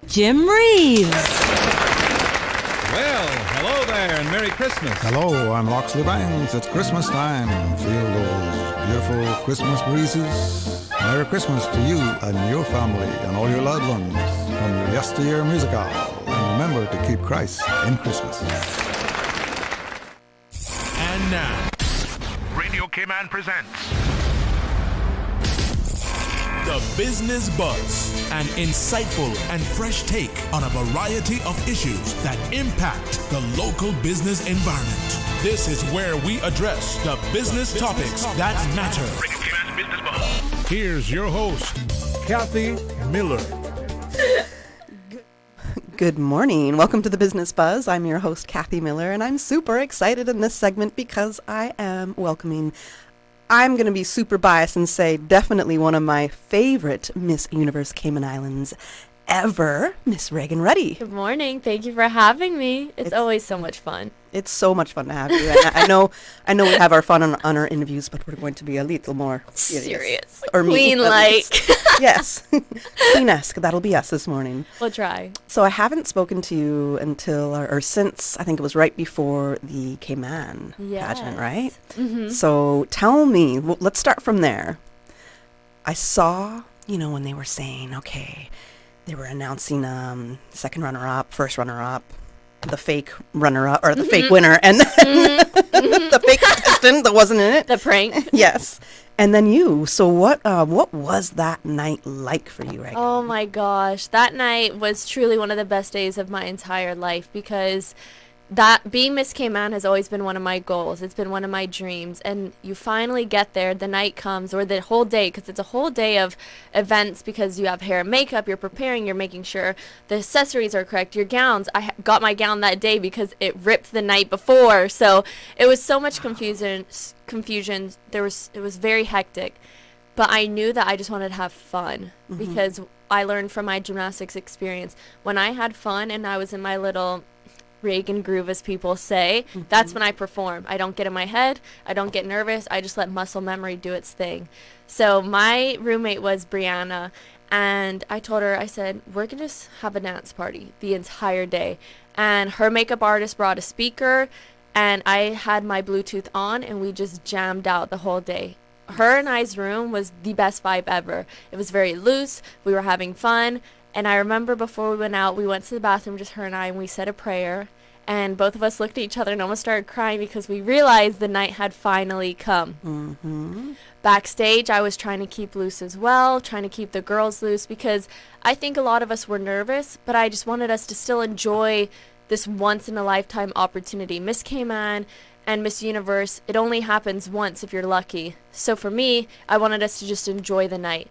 Jim Reeves. Well, hello there and Merry Christmas. Hello, I'm Loxley Banks. It's Christmas time. Feel those beautiful Christmas breezes. Merry Christmas to you and your family and all your loved ones from your yesteryear musical. And remember to keep Christ in Christmas. And now, Radio Cayman presents The Business Buzz, an insightful and fresh take on a variety of issues that impact the local business environment. This is where we address the business topics that matter. Radio Cayman's Business Buzz. Here's your host, Kathy Miller. Good morning. Welcome to the Business Buzz. I'm your host, Kathy Miller, and I'm super excited in this segment because I am welcoming, I'm going to be super biased and say definitely one of my favorite Miss Universe Cayman Islands ever, Miss Raegan Rutty. Good morning. Thank you for having me. It's always so much fun. It's so much fun to have you. And I know we have our fun on our interviews, but we're going to be a little more serious. Or Queen-like. Yes. Queen-esque. That'll be us this morning. We'll try. So I haven't spoken to you until, or since, I think it was right before the Cayman pageant, right? Mm-hmm. So tell me, let's start from there. I saw, when they were saying, okay, they were announcing second runner-up, first runner-up, the fake runner-up, or the fake winner, and then the fake contestant that wasn't in it. The prank. Yes. And then you. So what was that night like for you, Raegan? Oh my gosh. That night was truly one of the best days of my entire life because that being Miss Cayman has always been one of my goals. It's been one of my dreams. And you finally get there, the night comes, or the whole day, because it's a whole day of events because you have hair and makeup, you're preparing, you're making sure the accessories are correct, your gowns. I got my gown that day because it ripped the night before. So it was so much confusion. It was very hectic. But I knew that I just wanted to have fun because I learned from my gymnastics experience. When I had fun and I was in my little Raegan groove, as people say, that's when I perform. I don't get in my head. I don't get nervous. I just let muscle memory do its thing. So my roommate was Brianna, and I told her, I said, we're going to just have a dance party the entire day. And her makeup artist brought a speaker, and I had my Bluetooth on, and we just jammed out the whole day. Her and I's room was the best vibe ever. It was very loose. We were having fun. And I remember before we went out, we went to the bathroom, just her and I, and we said a prayer. And both of us looked at each other and almost started crying because we realized the night had finally come. Mm-hmm. Backstage, I was trying to keep loose as well, trying to keep the girls loose because I think a lot of us were nervous, but I just wanted us to still enjoy this once-in-a-lifetime opportunity. Miss Cayman and Miss Universe, it only happens once if you're lucky. So for me, I wanted us to just enjoy the night.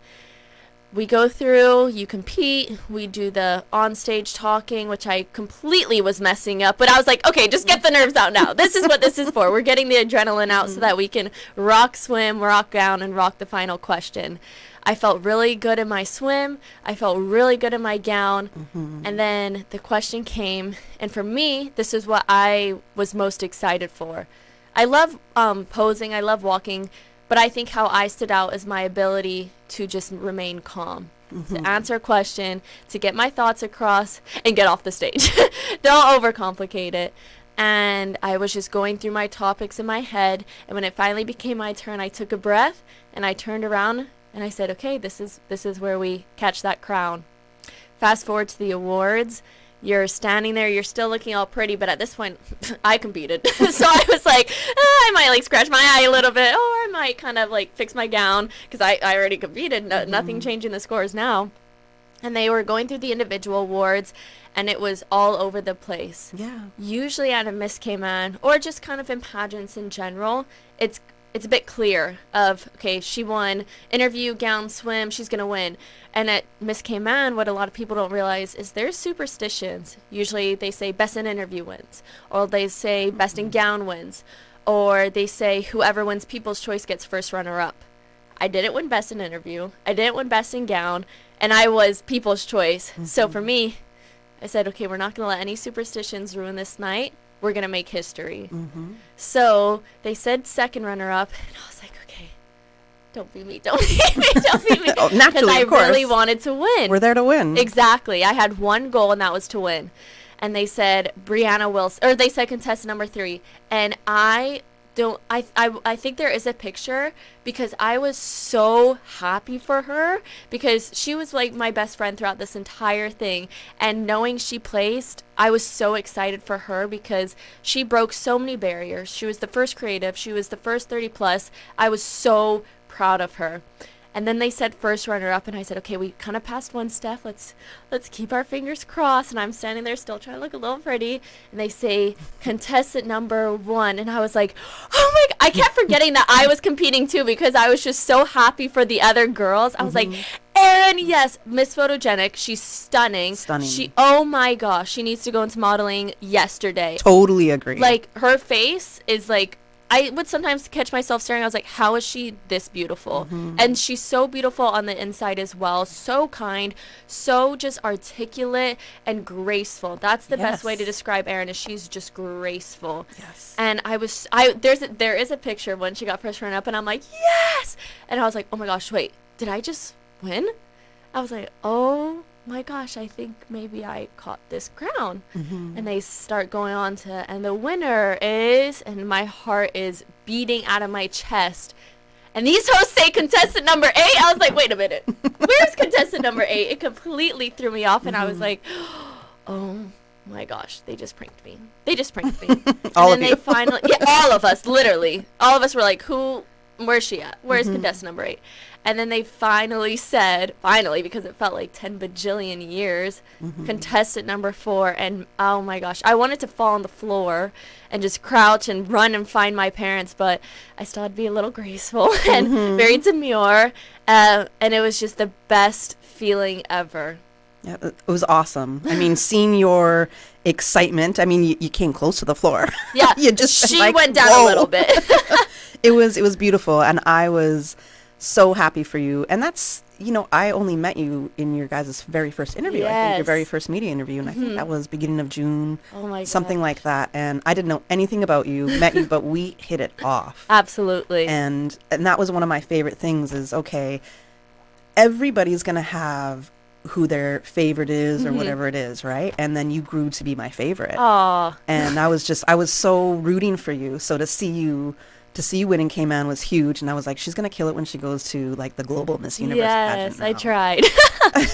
We go through, you compete, we do the on-stage talking, which I completely was messing up, but I was like, okay, just get the nerves out now. This is what this is for. We're getting the adrenaline out so that we can rock swim, rock gown, and rock the final question. I felt really good in my swim. I felt really good in my gown. And then the question came, and for me, this is what I was most excited for. I love posing, I love walking, but I think how I stood out is my ability to just remain calm, to answer a question, to get my thoughts across, and get off the stage. Don't overcomplicate it. And I was just going through my topics in my head, and when it finally became my turn, I took a breath, and I turned around, and I said, okay, this is where we catch that crown. Fast forward to the awards. You're standing there, you're still looking all pretty, but at this point, I competed. So I was like, I might scratch my eye a little bit, or I might kind of fix my gown, because I already competed, nothing changing the scores now. And they were going through the individual awards, and it was all over the place. Yeah. Usually at a Miss Cayman, or just kind of in pageants in general, it's a bit clear of, okay, she won interview, gown, swim, she's going to win. And at Miss Cayman, what a lot of people don't realize is there's superstitions. Usually they say best in interview wins, or they say best in gown wins, or they say whoever wins People's Choice gets first runner-up. I didn't win best in interview, I didn't win best in gown, and I was People's Choice. So for me, I said, okay, we're not going to let any superstitions ruin this night. We're going to make history. So they said second runner-up, and I was like, okay, don't beat me, don't beat me, don't beat me. Oh, naturally, of course. I really wanted to win. We're there to win. Exactly. I had one goal, and that was to win. And they said Brianna Wilson, or they said contestant number 3. And I think there is a picture because I was so happy for her because she was like my best friend throughout this entire thing. And knowing she placed, I was so excited for her because she broke so many barriers. She was the first creative. She was the first 30 plus. I was so proud of her. And then they said first runner up, and I said, okay, we kind of passed one step. Let's keep our fingers crossed. And I'm standing there still trying to look a little pretty. And they say contestant number 1, and I was like, oh my God. I kept forgetting that I was competing too because I was just so happy for the other girls. I was like, Erin, yes, Miss Photogenic. She's stunning. Oh my gosh, she needs to go into modeling yesterday. Totally agree. Like her face is like. I would sometimes catch myself staring. I was like, how is she this beautiful? And she's so beautiful on the inside as well. So kind, so just articulate and graceful. That's the best way to describe Erin is she's just graceful. Yes. And there is a picture when she got first run up and I'm like, yes! And I was like, oh my gosh, wait, did I just win? I was like, oh my gosh, I think maybe I caught this crown. And they start going on to, and the winner is, and my heart is beating out of my chest. And these hosts say contestant number 8. I was like, wait a minute, where's contestant number 8? It completely threw me off, and I was like, oh my gosh, they just pranked me. All and then of you. they finally, all of us, literally, all of us were like, where's she at? Where's contestant number 8? And then they finally said, because it felt like 10 bajillion years, contestant number 4. And oh my gosh, I wanted to fall on the floor and just crouch and run and find my parents, but I still had to be a little graceful and very demure. And it was just the best feeling ever. Yeah, it was awesome. I mean, seeing your excitement, I mean, you came close to the floor. Yeah, she went down a little bit. It was beautiful, and I was so happy for you. And that's, I only met you in your guys' very first interview. I think your very first media interview, and I think that was beginning of June, something like that. And I didn't know anything about you, met you, but we hit it off. Absolutely. And that was one of my favorite things is, okay, everybody's going to have who their favorite is or whatever it is, right? And then you grew to be my favorite. Aww. And I was so rooting for you. So to see you win in Cayman was huge, and I was like, she's gonna kill it when she goes to like the global Miss Universe pageant. Yes, I tried.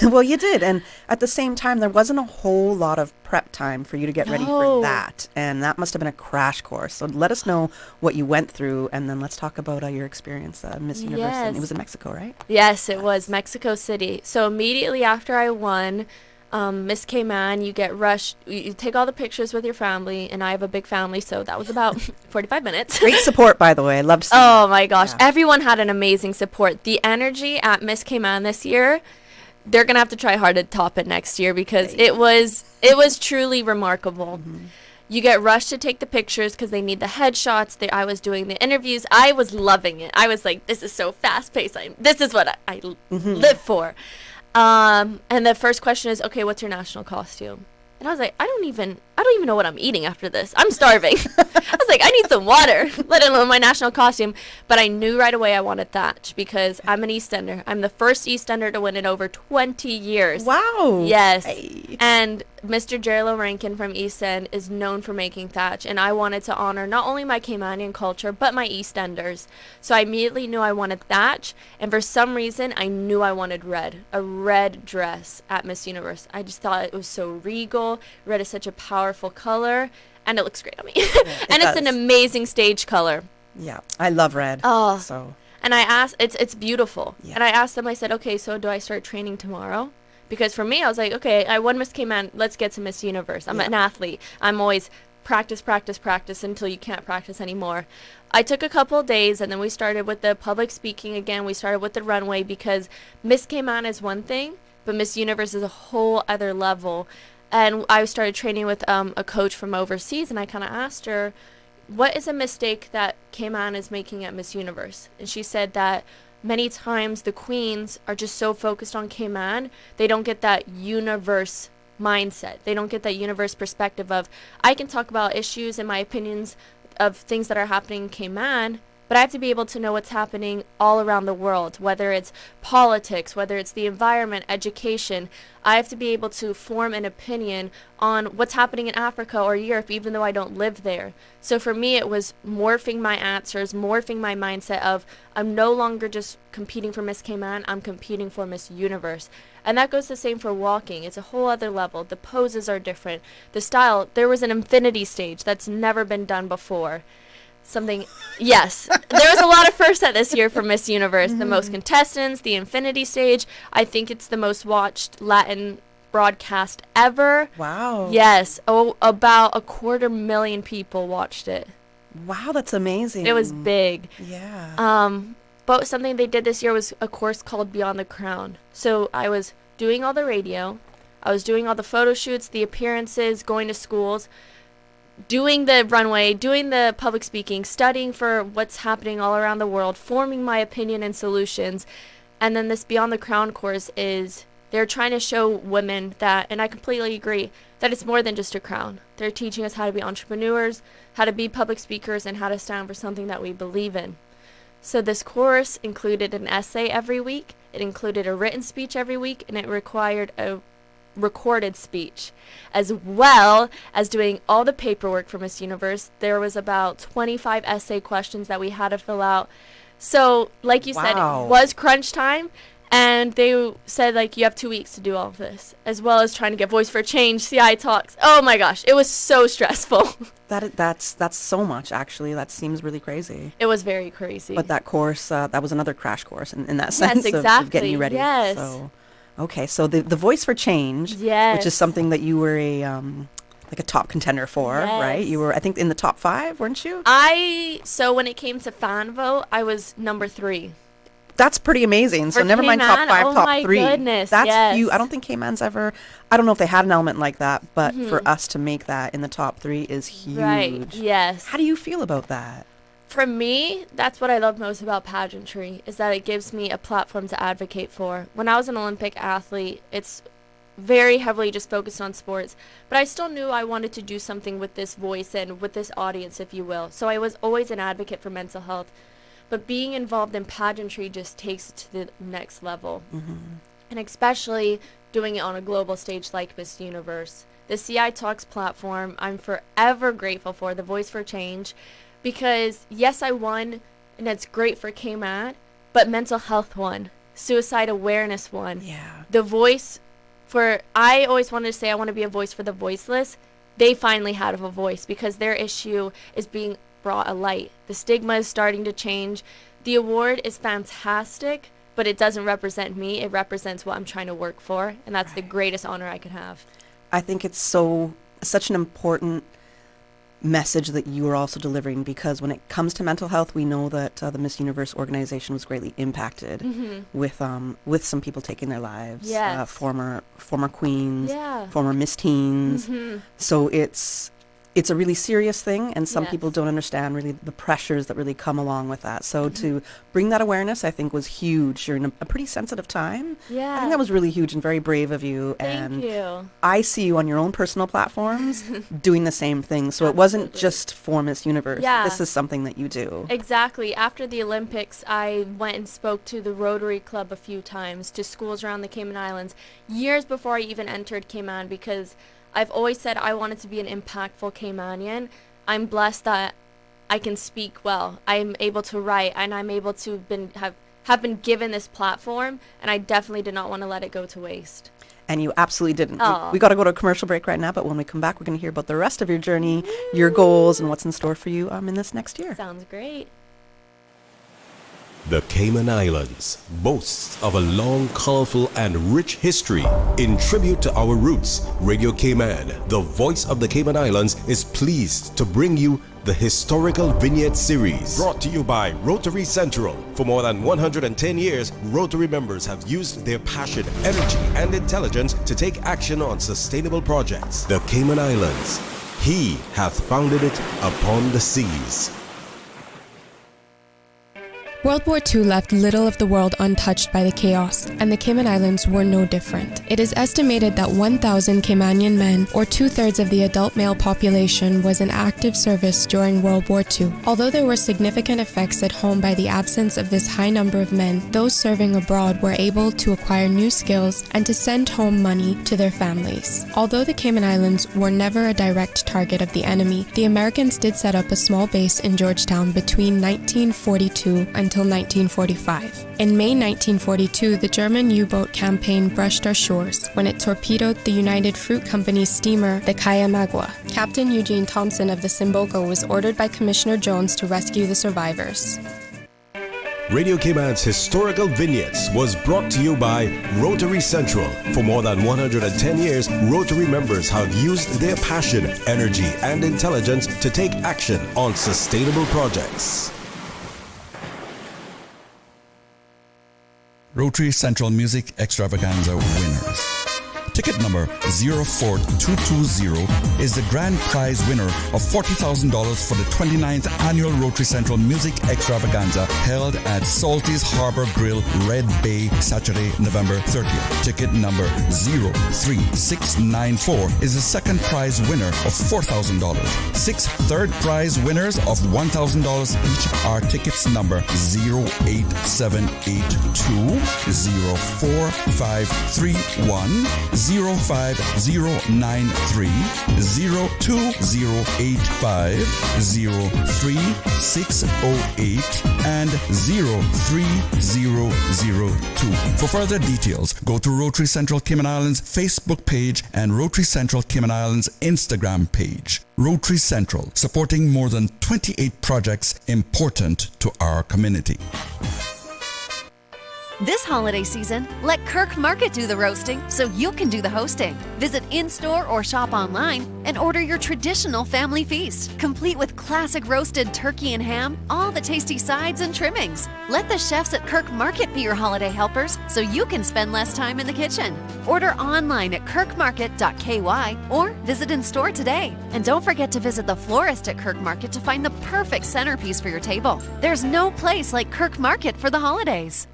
Well, you did, and at the same time, there wasn't a whole lot of prep time for you to get ready for that, and that must have been a crash course. So let us know what you went through, and then let's talk about your experience at Miss Universe. And it was in Mexico, right? Yes, it was Mexico City. So immediately after I won Miss Cayman, you get rushed. You take all the pictures with your family, and I have a big family, so that was about 45 minutes. Great support, by the way. I loved seeing Oh my gosh, everyone had an amazing support. The energy at Miss Cayman this year, they're gonna have to try hard to top it next year because it was truly remarkable. You get rushed to take the pictures because they need the headshots. I was doing the interviews. I was loving it. I was like, this is so fast paced. This is what I live for. And the first question is, okay, what's your national costume? And I was like, I don't even know what I'm eating after this. I'm starving. I was like, I need some water, let alone my national costume. But I knew right away I wanted thatch because I'm an East Ender. I'm the first East Ender to win in over 20 years. Wow. Yes. Hey. And Mr. Jerlo Rankin from East End is known for making thatch. And I wanted to honor not only my Caymanian culture, but my East Enders. So I immediately knew I wanted thatch. And for some reason, I knew I wanted red. A red dress at Miss Universe. I just thought it was so regal. Red is such a powerful color. And it looks great on me. And it's an amazing stage color. Yeah. I love red. Oh. So. And I asked, it's beautiful. Yeah. And I asked them, I said, okay, so do I start training tomorrow? Because for me, I was like, okay, I won Miss Cayman. Let's get to Miss Universe. I'm an athlete. I'm always practice until you can't practice anymore. I took a couple of days, and then we started with the public speaking again. We started with the runway because Miss Cayman is one thing, but Miss Universe is a whole other level. And I started training with a coach from overseas, and I kind of asked her, what is a mistake that Cayman is making at Miss Universe? And she said that many times the queens are just so focused on Cayman, they don't get that universe mindset. They don't get that universe perspective of, I can talk about issues and my opinions of things that are happening in Cayman, but I have to be able to know what's happening all around the world, whether it's politics, whether it's the environment, education. I have to be able to form an opinion on what's happening in Africa or Europe, even though I don't live there. So for me, it was morphing my answers, morphing my mindset of I'm no longer just competing for Miss Cayman, I'm competing for Miss Universe. And that goes the same for walking. It's a whole other level. The poses are different. The style, there was an infinity stage that's never been done before. Yes, there was a lot of firsts at this year for Miss Universe. The most contestants, the infinity stage. I think it's the most watched Latin broadcast ever. Wow. Yes, about 250,000 people watched it. Wow, that's amazing. It was big. Yeah. But something they did this year was a course called Beyond the Crown. So I was doing all the radio, I was doing all the photo shoots, the appearances, going to schools, doing the runway, doing the public speaking, studying for what's happening all around the world, forming my opinion and solutions. And then this Beyond the Crown course is, they're trying to show women that, and I completely agree, that it's more than just a crown. They're teaching us how to be entrepreneurs, how to be public speakers, and how to stand for something that we believe in. So this course included an essay every week, it included a written speech every week, and it required a recorded speech, as well as doing all the paperwork for Miss Universe. There was about 25 essay questions that we had to fill out. So, like you said, it was crunch time, and they said, like, you have 2 weeks to do all of this, as well as trying to get Voice for Change, CI talks. Oh my gosh, it was so stressful. That's so much, actually. That seems really crazy. It was very crazy. But that course, that was another crash course in that sense exactly. of getting you ready. Yes. So, okay, so the Voice for Change, yes. which is something that you were like a top contender for, yes. right? You were, I think, in the top 5, weren't you? So when it came to fan vote, I was number 3. That's pretty amazing. So For never mind Cayman, top 5, top my 3. Goodness, That's yes. huge. I don't think Cayman's ever, I don't know if they had an element like that, but for us to make that in the top 3 is huge. Right, yes. How do you feel about that? For me, that's what I love most about pageantry, is that it gives me a platform to advocate for. When I was an Olympic athlete, it's very heavily just focused on sports, but I still knew I wanted to do something with this voice and with this audience, if you will. So I was always an advocate for mental health, but being involved in pageantry just takes it to the next level. And especially doing it on a global stage like Miss Universe. The CI Talks platform, I'm forever grateful for, the Voice for Change, because yes, I won, and it's great for Cayman, but mental health won, suicide awareness won. Yeah. The voice for, I always wanted to say I want to be a voice for the voiceless. They finally had a voice because their issue is being brought a light. The stigma is starting to change. The award is fantastic, but it doesn't represent me. It represents what I'm trying to work for, and that's the greatest honor I could have. I think it's such an important message that you are also delivering, because when it comes to mental health, we know that the Miss Universe organization was greatly impacted with some people taking their lives. Yes. Former queens, Yeah. former Miss Teens. So it's a really serious thing, and some Yes. people don't understand really the pressures that really come along with that. So to bring that awareness, I think, was huge during a pretty sensitive time. Yeah. I think that was really huge and very brave of you. Thank and you. I see you on your own personal platforms doing the same thing. So it wasn't Absolutely. just for Miss Universe. Yeah. This is something that you do. Exactly. After the Olympics, I went and spoke to the Rotary Club a few times, to schools around the Cayman Islands, years before I even entered Cayman, because I've always said I wanted to be an impactful Caymanian. I'm blessed that I can speak well. I'm able to write, and I'm able to have been given this platform, and I definitely did not want to let it go to waste. And you absolutely didn't. Aw. We got to go to a commercial break right now, but when we come back, we're going to hear about the rest of your journey, your goals, and what's in store for you in this next year. Sounds great. The Cayman Islands boasts of a long, colorful, and rich history. In tribute to our roots, Radio Cayman, the voice of the Cayman Islands, is pleased to bring you the Historical Vignette Series, brought to you by Rotary Central. For more than 110 years, Rotary members have used their passion, energy, and intelligence to take action on sustainable projects. The Cayman Islands, He hath founded it upon the seas. World War II left little of the world untouched by the chaos, and the Cayman Islands were no different. It is estimated that 1,000 Caymanian men, or 2/3 of the adult male population, was in active service during World War II. Although there were significant effects at home by the absence of this high number of men, those serving abroad were able to acquire new skills and to send home money to their families. Although the Cayman Islands were never a direct target of the enemy, the Americans did set up a small base in Georgetown between 1942 until 1945. In May 1942, the German U-boat campaign brushed our shores when it torpedoed the United Fruit Company's steamer, the Cayamagua. Captain Eugene Thompson of the Simboka was ordered by Commissioner Jones to rescue the survivors. Radio Cayman's historical vignettes was brought to you by Rotary Central. For more than 110 years, Rotary members have used their passion, energy, and intelligence to take action on sustainable projects. Rotary Central Music Extravaganza winners. Ticket number 04220 is the grand prize winner of $40,000 for the 29th annual Rotary Central Music Extravaganza held at Salty's Harbor Grill, Red Bay, Saturday, November 30th. Ticket number 03694 is the second prize winner of $4,000. 6 third prize winners of $1,000 each are tickets number 08782, 04531, 05093, 02085, 03608, and 03002. For further details, go to Rotary Central Cayman Islands Facebook page and Rotary Central Cayman Islands Instagram page. Rotary Central, supporting more than 28 projects important to our community. This holiday season, let Kirk Market do the roasting so you can do the hosting. Visit in-store or shop online and order your traditional family feast, complete with classic roasted turkey and ham, all the tasty sides and trimmings. Let the chefs at Kirk Market be your holiday helpers so you can spend less time in the kitchen. Order online at kirkmarket.ky or visit in-store today. And don't forget to visit the florist at Kirk Market to find the perfect centerpiece for your table. There's no place like Kirk Market for the holidays.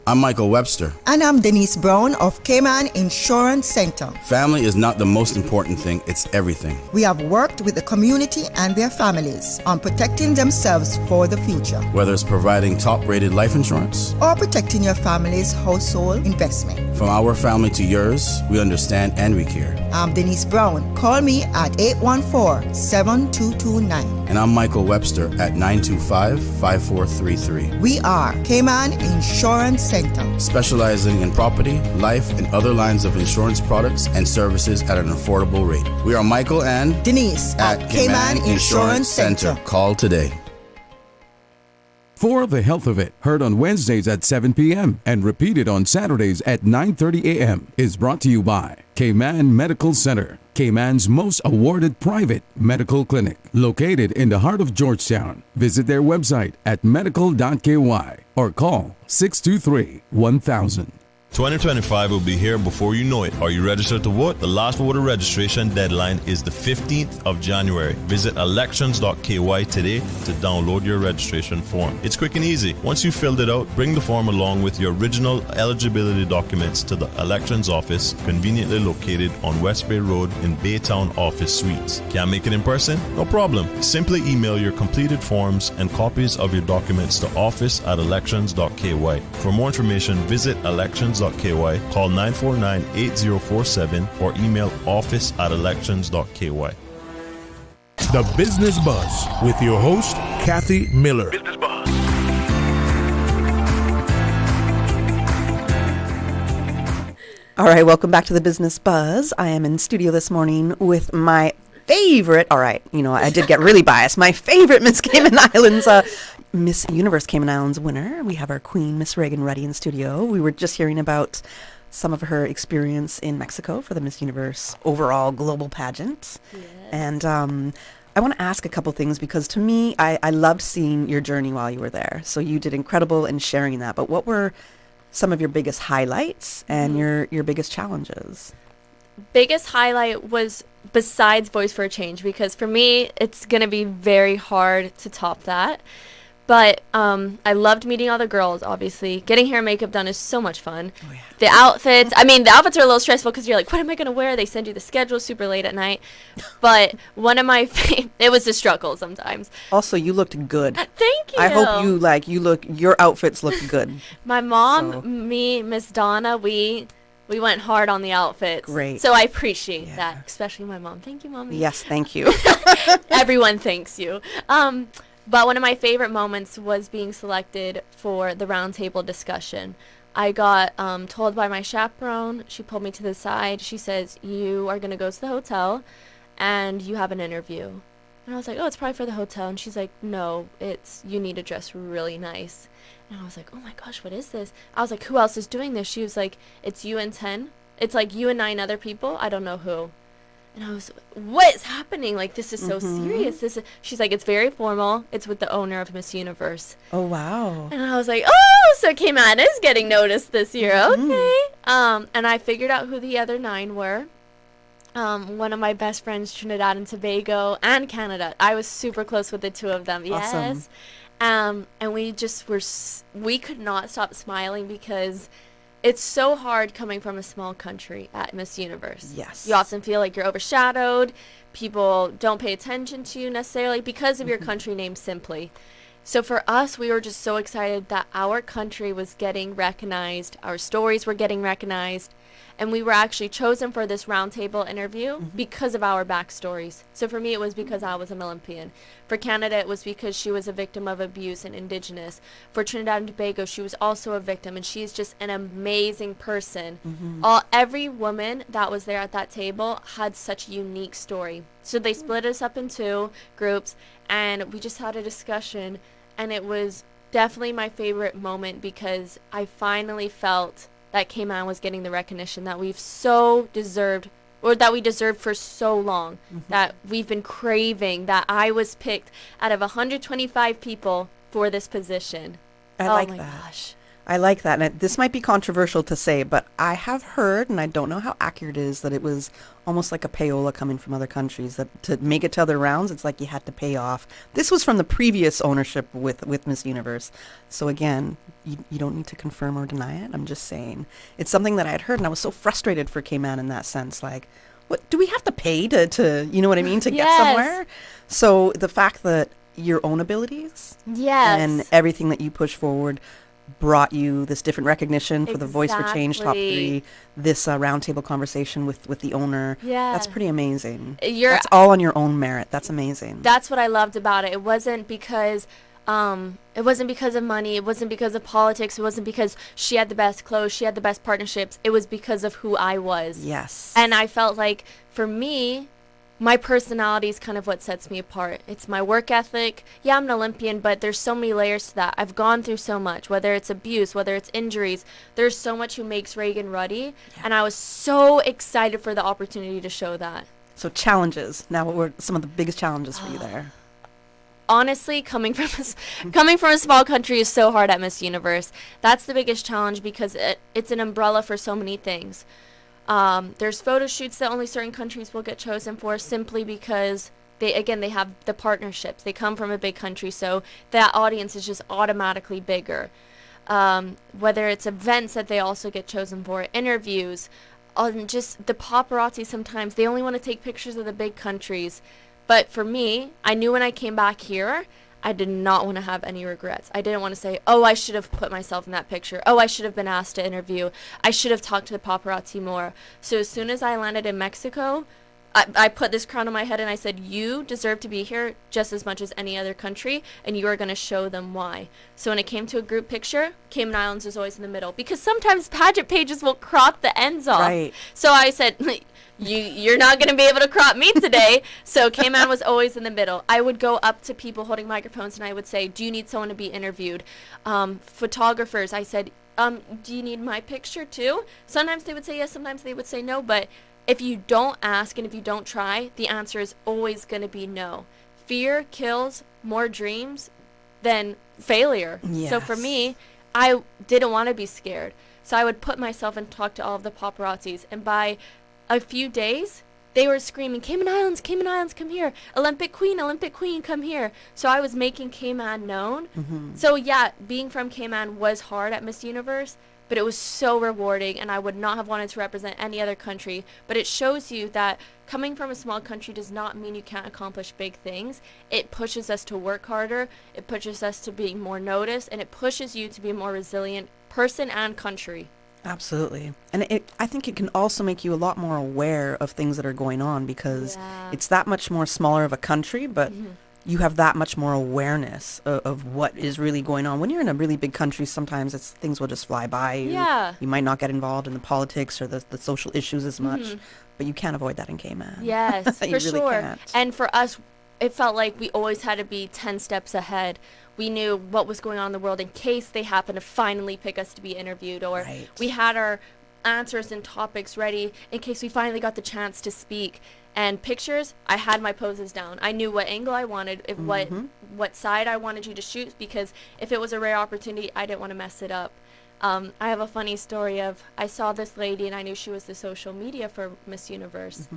I'm Michael Webster. And I'm Denise Brown of Cayman Insurance Center. Family is not the most important thing, it's everything. We have worked with the community and their families on protecting themselves for the future. Whether it's providing top-rated life insurance or protecting your family's household investment. From our family to yours, we understand and we care. I'm Denise Brown. Call me at 814-7229. And I'm Michael Webster at 925-5433. We are Cayman Insurance Center, specializing in property, life, and other lines of insurance products and services at an affordable rate. We are Michael and Denise at Cayman Insurance Center. Call today. For the Health of It, heard on Wednesdays at 7 p.m. and repeated on Saturdays at 9:30 a.m. is brought to you by Cayman Medical Center, Cayman's most awarded private medical clinic, located in the heart of Georgetown. Visit their website at medical.ky or call 623-1000. 2025 will be here before you know it. Are you registered to vote? The last voter registration deadline is the 15th of January. Visit elections.ky today to download your registration form. It's quick and easy. Once you've filled it out, bring the form along with your original eligibility documents to the elections office, conveniently located on West Bay Road in Baytown Office Suites. Can't make it in person? No problem. Simply email your completed forms and copies of your documents to office@elections.ky. For more information, visit elections.ky, call 949-8047 or email office@elections.ky. The Business Buzz with your host, Kathy Miller. Business Buzz. All right, welcome back to the Business Buzz. I am in studio this morning with my favorite, all right, you know, I did get really biased, my favorite Miss Cayman Islands, Miss Universe Cayman Islands winner. We have our queen, Miss Raegan Rutty, in studio. We were just hearing about some of her experience in Mexico for the Miss Universe overall global pageant. Yes. And I want to ask a couple things because to me, I loved seeing your journey while you were there. So you did incredible in sharing that. But what were some of your biggest highlights and your biggest challenges? Biggest highlight was besides Voice for a Change, because for me, it's going to be very hard to top that. But I loved meeting all the girls, obviously. Getting hair and makeup done is so much fun. Oh, yeah. The outfits, the outfits are a little stressful because you're like, what am I going to wear? They send you the schedule super late at night. But one of my it was a struggle sometimes. Also, you looked good. Thank you. I hope your outfits looked good. My mom, me, Miss Donna, we went hard on the outfits. Great. So I appreciate that, especially my mom. Thank you, Mommy. Yes, thank you. Everyone thanks you. But one of my favorite moments was being selected for the roundtable discussion. I got told by my chaperone, she pulled me to the side. She says, you are going to go to the hotel and you have an interview. And I was like, oh, it's probably for the hotel. And she's like, no, you need to dress really nice. And I was like, oh my gosh, what is this? I was like, who else is doing this? She was like, it's you and 10. It's like you and 9 other people. I don't know who. And I was, what is happening? Like, this is so serious. She's like, it's very formal. It's with the owner of Miss Universe. Oh, wow. And I was like, oh, so Cayman is getting noticed this year. Okay. And I figured out who the other 9 were. One of my best friends, Trinidad and Tobago, and Canada. I was super close with the 2 of them. Awesome. Yes. And we just we could not stop smiling because it's so hard coming from a small country at Miss Universe. Yes. You often feel like you're overshadowed. People don't pay attention to you necessarily because of your country name simply. So for us, we were just so excited that our country was getting recognized. Our stories were getting recognized. And we were actually chosen for this roundtable interview because of our backstories. So for me, it was because I was an Olympian. For Canada, it was because she was a victim of abuse and Indigenous. For Trinidad and Tobago, she was also a victim, and she's just an amazing person. Every woman that was there at that table had such a unique story. So they split us up in 2 groups, and we just had a discussion, and it was definitely my favorite moment because I finally felt that Cayman was getting the recognition that we've so deserved, or that we deserved for so long, that we've been craving, that I was picked out of 125 people for this position. I like that. Gosh. I like that. And this might be controversial to say, but I have heard, and I don't know how accurate it is, that it was almost like a payola coming from other countries, that to make it to other rounds, it's like you had to pay off. This was from the previous ownership with Miss Universe. So again, you don't need to confirm or deny it. I'm just saying. It's something that I had heard, and I was so frustrated for Cayman in that sense. Like, what do we have to pay to you know what I mean, to get somewhere? So the fact that your own abilities and everything that you push forward brought you this different recognition for the Voice for Change Top 3, this roundtable conversation with the owner. Yeah. That's pretty amazing. That's all on your own merit. That's amazing. That's what I loved about it. It wasn't because of money. It wasn't because of politics. It wasn't because she had the best clothes. She had the best partnerships. It was because of who I was. Yes. And I felt like, for me, my personality is kind of what sets me apart. It's my work ethic. Yeah, I'm an Olympian, but there's so many layers to that. I've gone through so much, whether it's abuse, whether it's injuries. There's so much who makes Raegan Rutty, and I was so excited for the opportunity to show that. So challenges. Now, what were some of the biggest challenges for you there? Honestly, coming from a small country is so hard at Miss Universe. That's the biggest challenge because it's an umbrella for so many things. There's photo shoots that only certain countries will get chosen for simply because they have the partnerships. They come from a big country, so that audience is just automatically bigger. Whether it's events that they also get chosen for, interviews, just the paparazzi sometimes, they only want to take pictures of the big countries. But for me, I knew when I came back here, I did not want to have any regrets. I didn't want to say, oh, I should have put myself in that picture. Oh, I should have been asked to interview. I should have talked to the paparazzi more. So as soon as I landed in Mexico, I put this crown on my head and I said, you deserve to be here just as much as any other country, and you are going to show them why. So when it came to a group picture, Cayman Islands was always in the middle because sometimes pageant pages will crop the ends off. Right. So I said, you're not going to be able to crop me today. So Cayman was always in the middle. I would go up to people holding microphones and I would say, do you need someone to be interviewed? Photographers, I said, do you need my picture too? Sometimes they would say yes, sometimes they would say no, but if you don't ask and if you don't try, the answer is always going to be no. Fear kills more dreams than failure. Yes. So for me, I didn't want to be scared. So I would put myself and talk to all of the paparazzis. And by a few days, they were screaming, Cayman Islands, come here. Olympic Queen, come here. So I was making Cayman known. So yeah, being from Cayman was hard at Miss Universe, but it was so rewarding, and I would not have wanted to represent any other country. But it shows you that coming from a small country does not mean you can't accomplish big things. It pushes us to work harder, it pushes us to be more noticed, and it pushes you to be a more resilient person and country. Absolutely. And I think it can also make you a lot more aware of things that are going on, because it's that much more smaller of a country, but you have that much more awareness of what is really going on. When you're in a really big country, sometimes things will just fly by you. Yeah. You might not get involved in the politics or the social issues as much, but you can't avoid that in Cayman. Yes, You for really sure. can't. And for us, it felt like we always had to be 10 steps ahead. We knew what was going on in the world in case they happened to finally pick us to be interviewed, or we had our answers and topics ready in case we finally got the chance to speak. And pictures, I had my poses down. I knew what angle I wanted, what side I wanted you to shoot, because if it was a rare opportunity, I didn't want to mess it up. I have a funny story of, I saw this lady and I knew she was the social media for Miss Universe.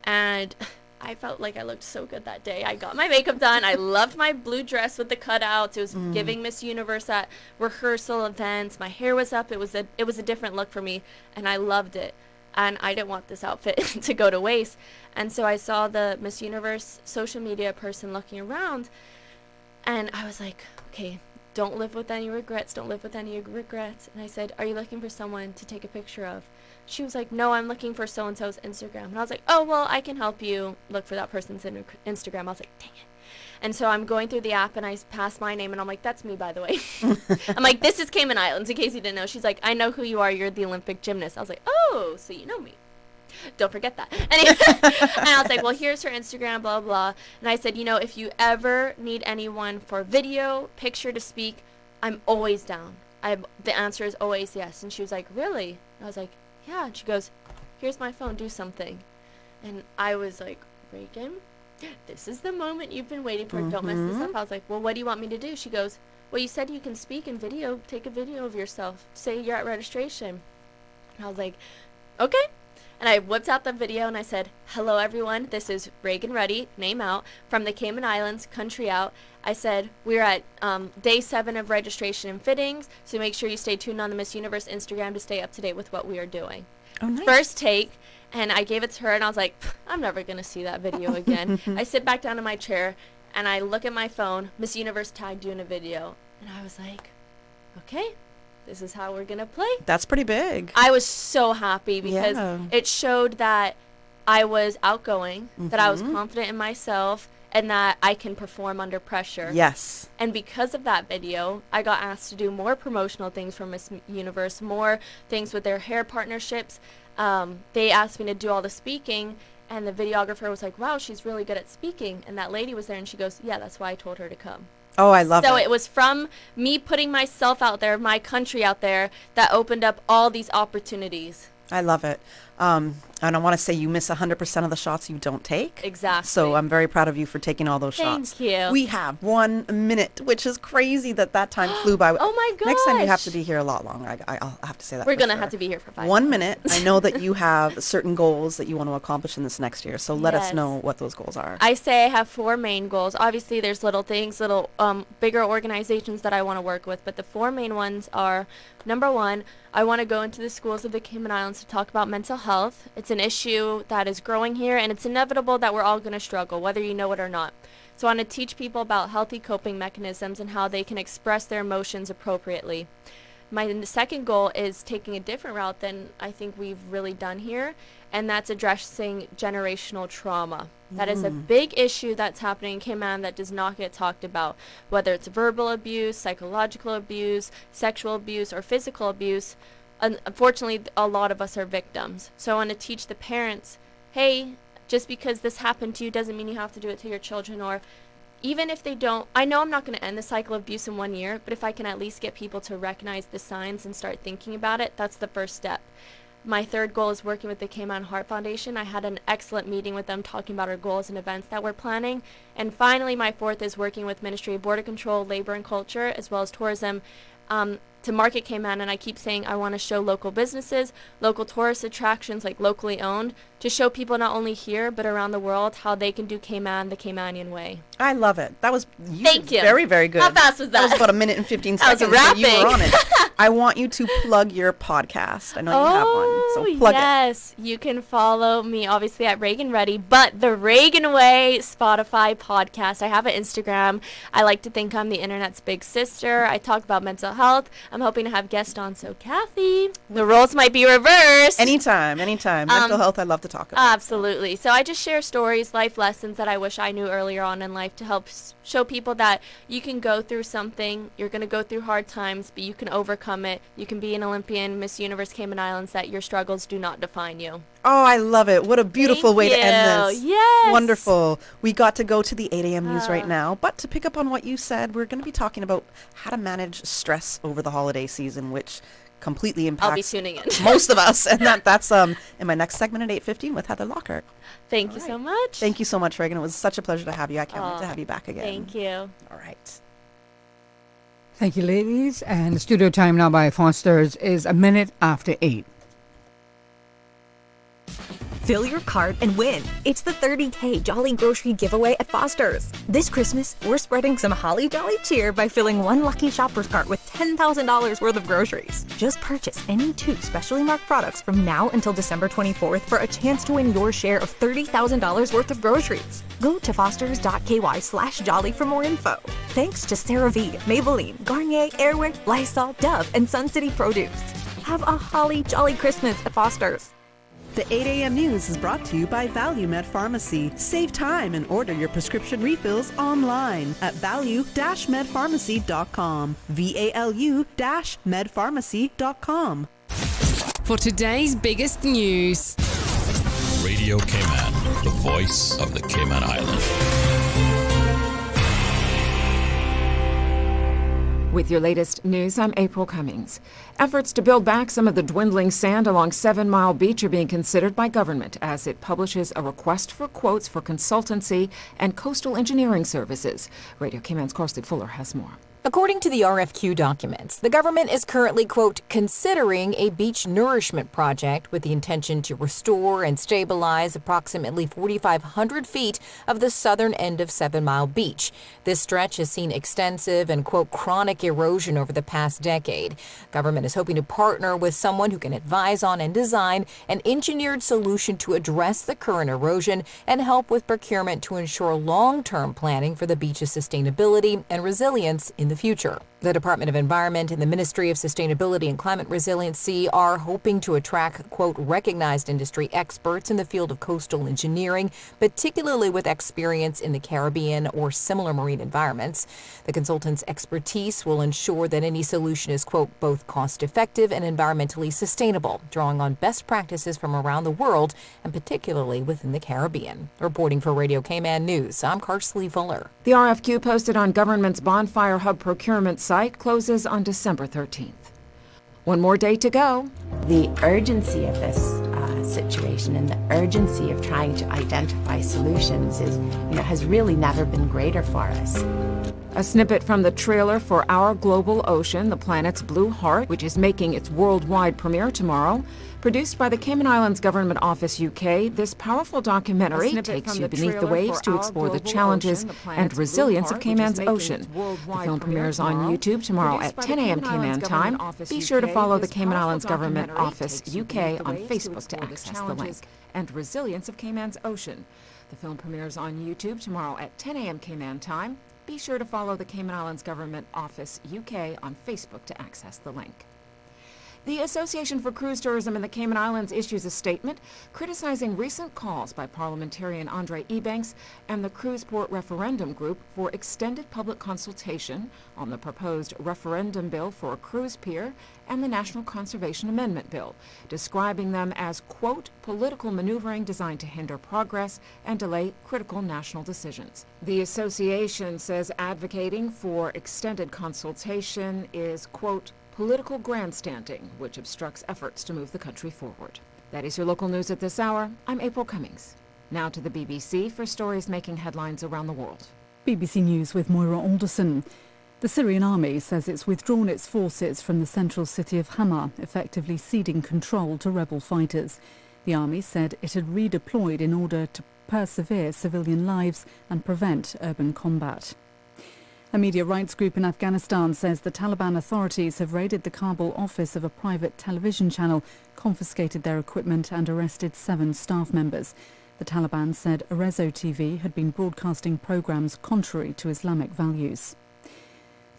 And I felt like I looked so good that day. I got my makeup done. I loved my blue dress with the cutouts. It was giving Miss Universe at rehearsal events. My hair was up. It was a different look for me, and I loved it. And I didn't want this outfit to go to waste. And so I saw the Miss Universe social media person looking around, and I was like, okay, don't live with any regrets. Don't live with any regrets. And I said, are you looking for someone to take a picture of? She was like, no, I'm looking for so-and-so's Instagram. And I was like, oh, well, I can help you look for that person's Instagram. I was like, dang it. And so I'm going through the app, and I pass my name, and I'm like, that's me, by the way. I'm like, this is Cayman Islands, in case you didn't know. She's like, I know who you are. You're the Olympic gymnast. I was like, oh, so you know me. Don't forget that. And I was like, well, here's her Instagram, blah, blah. And I said, if you ever need anyone for video, picture to speak, I'm always down. The answer is always yes. And she was like, really? And I was like, yeah. And she goes, here's my phone, do something. And I was like, Raegan, this is the moment you've been waiting for. Don't mess this up. I was like, well, what do you want me to do? She goes, well, you said you can speak in video. Take a video of yourself. Say you're at registration. And I was like, okay. And I whipped out the video and I said, hello, everyone. This is Raegan Rutty, name out, from the Cayman Islands, country out. I said, we're at day 7 of registration and fittings, so make sure you stay tuned on the Miss Universe Instagram to stay up to date with what we are doing. Oh, nice. First take, and I gave it to her, and I was like, I'm never going to see that video again. I sit back down in my chair, and I look at my phone. Miss Universe tagged you in a video. And I was like, okay, this is how we're going to play. That's pretty big. I was so happy because it showed that I was outgoing, that I was confident in myself, and that I can perform under pressure. Yes. And because of that video, I got asked to do more promotional things for Miss Universe, more things with their hair partnerships. They asked me to do all the speaking, and the videographer was like, wow, she's really good at speaking. And that lady was there, and she goes, yeah, that's why I told her to come. Oh, I love it. So it was from me putting myself out there, my country out there, that opened up all these opportunities. I love it. And I want to say you miss 100% of the shots you don't take. Exactly. So I'm very proud of you for taking all those shots. Thank you. We have 1 minute, which is crazy that time flew by. Oh my gosh. Next time you have to be here a lot longer. I'll have to say that. We're going to have to be here for 5 1 minute. I know that you have certain goals that you want to accomplish in this next year. So let us know what those goals are. I say I have 4 main goals. Obviously, there's little things, bigger organizations that I want to work with. But the 4 main ones are, number 1, I want to go into the schools of the Cayman Islands to talk about mental health. It's an issue that is growing here, and it's inevitable that we're all going to struggle, whether you know it or not. So I want to teach people about healthy coping mechanisms and how they can express their emotions appropriately. My second goal is taking a different route than I think we've really done here, and that's addressing generational trauma. That is a big issue that's happening in Cayman that does not get talked about, whether it's verbal abuse, psychological abuse, sexual abuse, or physical abuse. Unfortunately, a lot of us are victims. So I want to teach the parents, hey, just because this happened to you doesn't mean you have to do it to your children, or even if they don't, I know I'm not going to end the cycle of abuse in 1 year, but if I can at least get people to recognize the signs and start thinking about it, that's the first step. My third goal is working with the Cayman Heart Foundation. I had an excellent meeting with them talking about our goals and events that we're planning. And finally, my fourth is working with Ministry of Border Control, Labor and Culture, as well as Tourism. to market Cayman, and I keep saying I want to show local businesses, local tourist attractions, like locally owned, to show people not only here but around the world how they can do Cayman the Caymanian way. I love it. That was Thank you. Very, very good. How fast was that? That was about a minute and 15 seconds. I was rapping. You were on it. I want you to plug your podcast. I know you have one, so plug it. Yes, you can follow me obviously at Raegan Rutty, but the Raegan Way Spotify podcast. I have an Instagram. I like to think I'm the internet's big sister. I talk about mental health. I'm hoping to have guests on. So Kathy, the roles might be reversed. Anytime. Mental health, I love to talk about. Absolutely. So I just share stories, life lessons that I wish I knew earlier on in life to help show people that you can go through something. You're going to go through hard times, but you can overcome it. You can be an Olympian, Miss Universe Cayman Islands, that your struggles do not define you. Oh, I love it. What a beautiful way to end this. Yes. Wonderful. We got to go to the 8 a.m. news right now, but to pick up on what you said, we're going to be talking about how to manage stress over the holiday season, which completely impacts I'll be tuning in. most of us, and that's in my next segment at 8:15 with Heather Lockhart. Thank you so much. Thank you so much, Raegan. It was such a pleasure to have you. I can't wait to have you back again. Thank you. All right. Thank you, ladies. And the studio time now by Foster's is a minute after 8. Fill your cart and win. It's the 30K Jolly Grocery giveaway at Foster's. This Christmas, we're spreading some holly jolly cheer by filling one lucky shopper's cart with $10,000 worth of groceries. Just purchase any 2 specially marked products from now until December 24th for a chance to win your share of $30,000 worth of groceries. Go to fosters.ky/jolly for more info. Thanks to CeraVe, Maybelline, Garnier, Airwick, Lysol, Dove, and Sun City Produce. Have a holly jolly Christmas at Foster's. The 8 a.m. news is brought to you by ValueMed Pharmacy. Save time and order your prescription refills online at value-medpharmacy.com. VALU-medpharmacy.com. For today's biggest news. Radio Cayman, the voice of the Cayman Islands. With your latest news, I'm April Cummings. Efforts to build back some of the dwindling sand along 7 Mile Beach are being considered by government as it publishes a request for quotes for consultancy and coastal engineering services. Radio Cayman's Carsley Fuller has more. According to the RFQ documents, the government is currently, quote, considering a beach nourishment project with the intention to restore and stabilize approximately 4,500 feet of the southern end of 7 Mile Beach. This stretch has seen extensive and, quote, chronic erosion over the past decade. Government is hoping to partner with someone who can advise on and design an engineered solution to address the current erosion and help with procurement to ensure long-term planning for the beach's sustainability and resilience in the future. The Department of Environment and the Ministry of Sustainability and Climate Resiliency are hoping to attract, quote, recognized industry experts in the field of coastal engineering, particularly with experience in the Caribbean or similar marine environments. The consultants' expertise will ensure that any solution is, quote, both cost-effective and environmentally sustainable, drawing on best practices from around the world and particularly within the Caribbean. Reporting for Radio Cayman News, I'm Carsley Fuller. The RFQ posted on government's Bonfire Hub procurement site closes on December 13th. One more day to go. The urgency of this situation and the urgency of trying to identify solutions has really never been greater for us. A snippet from the trailer for Our Global Ocean, the planet's Blue Heart, which is making its worldwide premiere tomorrow. Produced by the Cayman Islands Government Office UK, this powerful documentary takes you beneath the waves to explore the challenges and resilience of Cayman's ocean. The film premieres on YouTube tomorrow at 10 a.m. Cayman time. Be sure to follow the Cayman Islands Government Office UK on Facebook to access the link. And resilience of Cayman's ocean. The film premieres on YouTube tomorrow at 10 a.m. Cayman time. Be sure to follow the Cayman Islands Government Office UK on Facebook to access the link. The Association for Cruise Tourism in the Cayman Islands issues a statement criticizing recent calls by parliamentarian Andre Ebanks and the Cruise Port Referendum Group for extended public consultation on the proposed referendum bill for a cruise pier and the National Conservation Amendment Bill, describing them as, quote, political maneuvering designed to hinder progress and delay critical national decisions. The association says advocating for extended consultation is, quote, political grandstanding, which obstructs efforts to move the country forward. That is your local news at this hour. I'm April Cummings. Now to the BBC for stories making headlines around the world. BBC News with Moira Alderson. The Syrian army says it's withdrawn its forces from the central city of Hama, effectively ceding control to rebel fighters. The army said it had redeployed in order to persevere civilian lives and prevent urban combat. A media rights group in Afghanistan says the Taliban authorities have raided the Kabul office of a private television channel, confiscated their equipment and arrested 7 staff members. The Taliban said Arezo TV had been broadcasting programs contrary to Islamic values.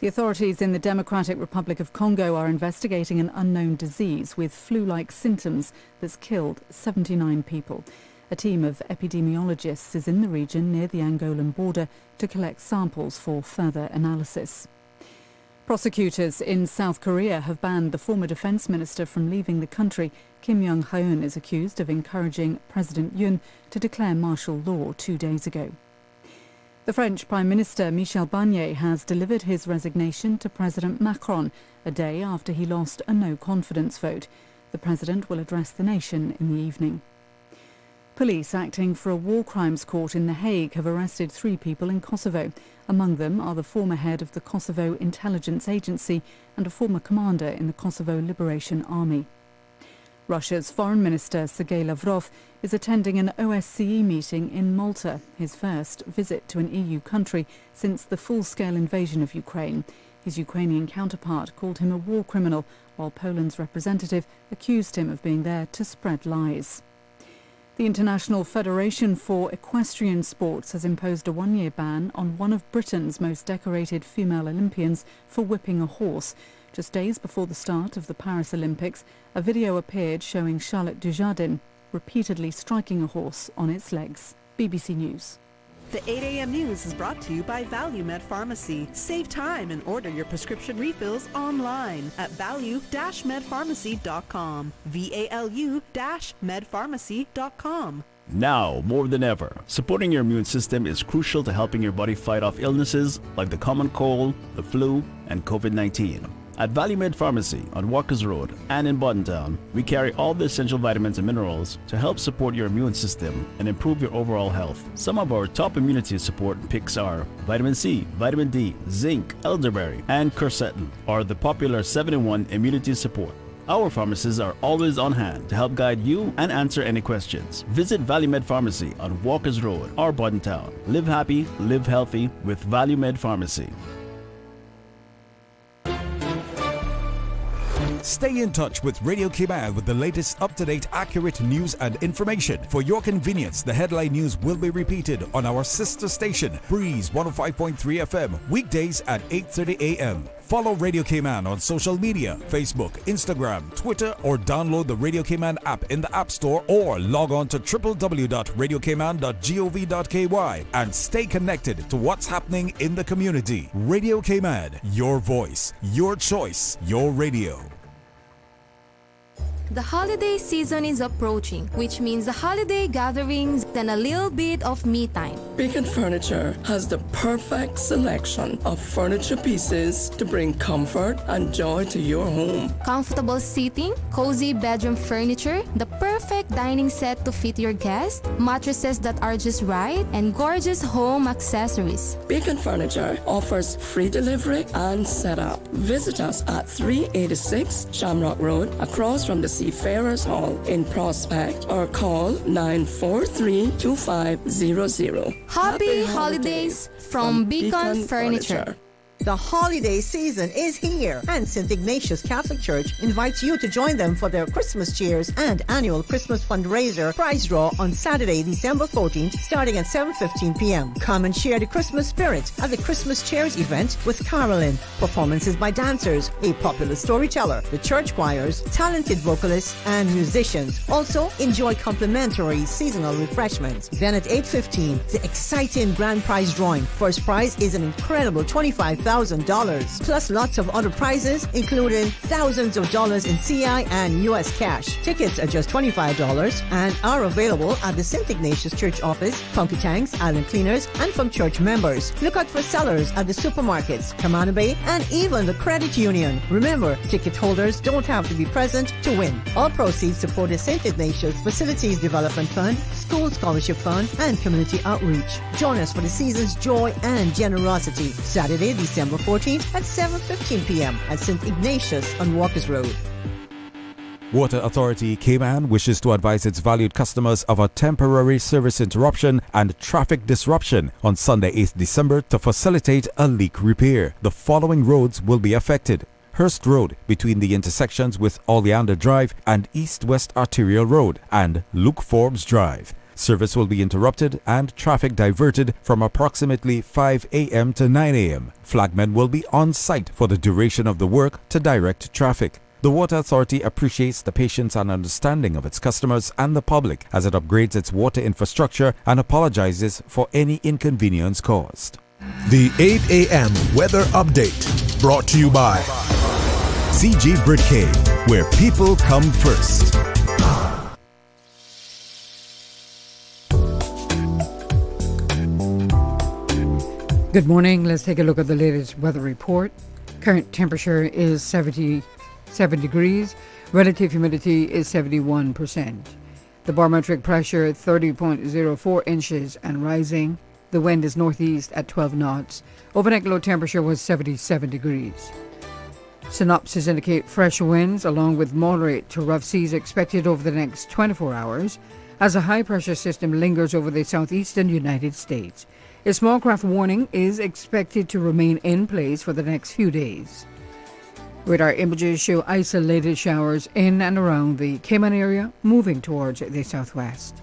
The authorities in the Democratic Republic of Congo are investigating an unknown disease with flu-like symptoms that's killed 79 people. A team of epidemiologists is in the region near the Angolan border to collect samples for further analysis. Prosecutors in South Korea have banned the former defence minister from leaving the country. Kim Young-hyun is accused of encouraging President Yoon to declare martial law 2 days ago. The French Prime Minister Michel Barnier has delivered his resignation to President Macron a day after he lost a no-confidence vote. The president will address the nation in the evening. Police acting for a war crimes court in The Hague have arrested 3 people in Kosovo. Among them are the former head of the Kosovo Intelligence Agency and a former commander in the Kosovo Liberation Army. Russia's Foreign Minister Sergei Lavrov is attending an OSCE meeting in Malta, his first visit to an EU country since the full-scale invasion of Ukraine. His Ukrainian counterpart called him a war criminal, while Poland's representative accused him of being there to spread lies. The International Federation for Equestrian Sports has imposed a 1-year ban on one of Britain's most decorated female Olympians for whipping a horse. Just days before the start of the Paris Olympics, a video appeared showing Charlotte Dujardin repeatedly striking a horse on its legs. BBC News. The 8 a.m. news is brought to you by ValueMed Pharmacy. Save time and order your prescription refills online at value-medpharmacy.com. VALU-medpharmacy.com. Now, more than ever, supporting your immune system is crucial to helping your body fight off illnesses like the common cold, the flu, and COVID-19. At ValueMed Pharmacy on Walkers Road and in Buddentown, we carry all the essential vitamins and minerals to help support your immune system and improve your overall health. Some of our top immunity support picks are vitamin C, vitamin D, zinc, elderberry, and quercetin, or the popular 7-in-1 immunity support. Our pharmacists are always on hand to help guide you and answer any questions. Visit ValueMed Pharmacy on Walkers Road or Buddentown. Live happy, live healthy with ValueMed Pharmacy. Stay in touch with Radio Cayman with the latest up-to-date, accurate news and information. For your convenience, the headline news will be repeated on our sister station, Breeze 105.3 FM, weekdays at 8:30 a.m. Follow Radio Cayman on social media, Facebook, Instagram, Twitter, or download the Radio Cayman app in the App Store or log on to www.radiocayman.gov.ky and stay connected to what's happening in the community. Radio Cayman, your voice, your choice, your radio. The holiday season is approaching, which means the holiday gatherings and a little bit of me time. Beacon Furniture has the perfect selection of furniture pieces to bring comfort and joy to your home. Comfortable seating, cozy bedroom furniture, the perfect dining set to fit your guests, mattresses that are just right, and gorgeous home accessories. Beacon Furniture offers free delivery and setup. Visit us at 386 Shamrock Road, across from the Seafarers Hall in Prospect, or call 943-2500. Happy holidays from Beacon Furniture. The holiday season is here, and St. Ignatius Catholic Church invites you to join them for their Christmas cheers and annual Christmas fundraiser prize draw on Saturday, December 14th, starting at 7:15 p.m. Come and share the Christmas spirit at the Christmas cheers event with Carolyn, performances by dancers, a popular storyteller, the church choirs, talented vocalists, and musicians. Also, enjoy complimentary seasonal refreshments. Then at 8:15, the exciting grand prize drawing. First prize is an incredible $25,000, plus lots of other prizes, including thousands of dollars in CI and US cash. Tickets are just $25 and are available at the St. Ignatius Church office, Punky Tanks, Island Cleaners, and from church members. Look out for sellers at the supermarkets, Kamana Bay, and even the credit union. Remember, ticket holders don't have to be present to win. All proceeds support the St. Ignatius Facilities Development Fund, school scholarship fund, and community outreach. Join us for the season's joy and generosity. Saturday, December 14th at 7:15 p.m. at St. Ignatius on Walkers Road. Water Authority Cayman wishes to advise its valued customers of a temporary service interruption and traffic disruption on Sunday 8th December to facilitate a leak repair. The following roads will be affected: Hurst Road between the intersections with Oleander Drive and East-West Arterial Road, and Luke Forbes Drive. Service will be interrupted and traffic diverted from approximately 5 a.m. to 9 a.m. Flagmen will be on site for the duration of the work to direct traffic. The Water Authority appreciates the patience and understanding of its customers and the public as it upgrades its water infrastructure and apologizes for any inconvenience caused. The 8 a.m. weather update brought to you by CG Britcay, where people come first. Good morning. Let's take a look at the latest weather report. Current temperature is 77 degrees. Relative humidity is 71%. The barometric pressure 30.04 inches and rising. The wind is northeast at 12 knots. Overnight low temperature was 77 degrees. Synopsis indicate fresh winds along with moderate to rough seas expected over the next 24 hours as a high pressure system lingers over the southeastern United States. A small craft warning is expected to remain in place for the next few days. Radar images show isolated showers in and around the Cayman area, moving towards the southwest.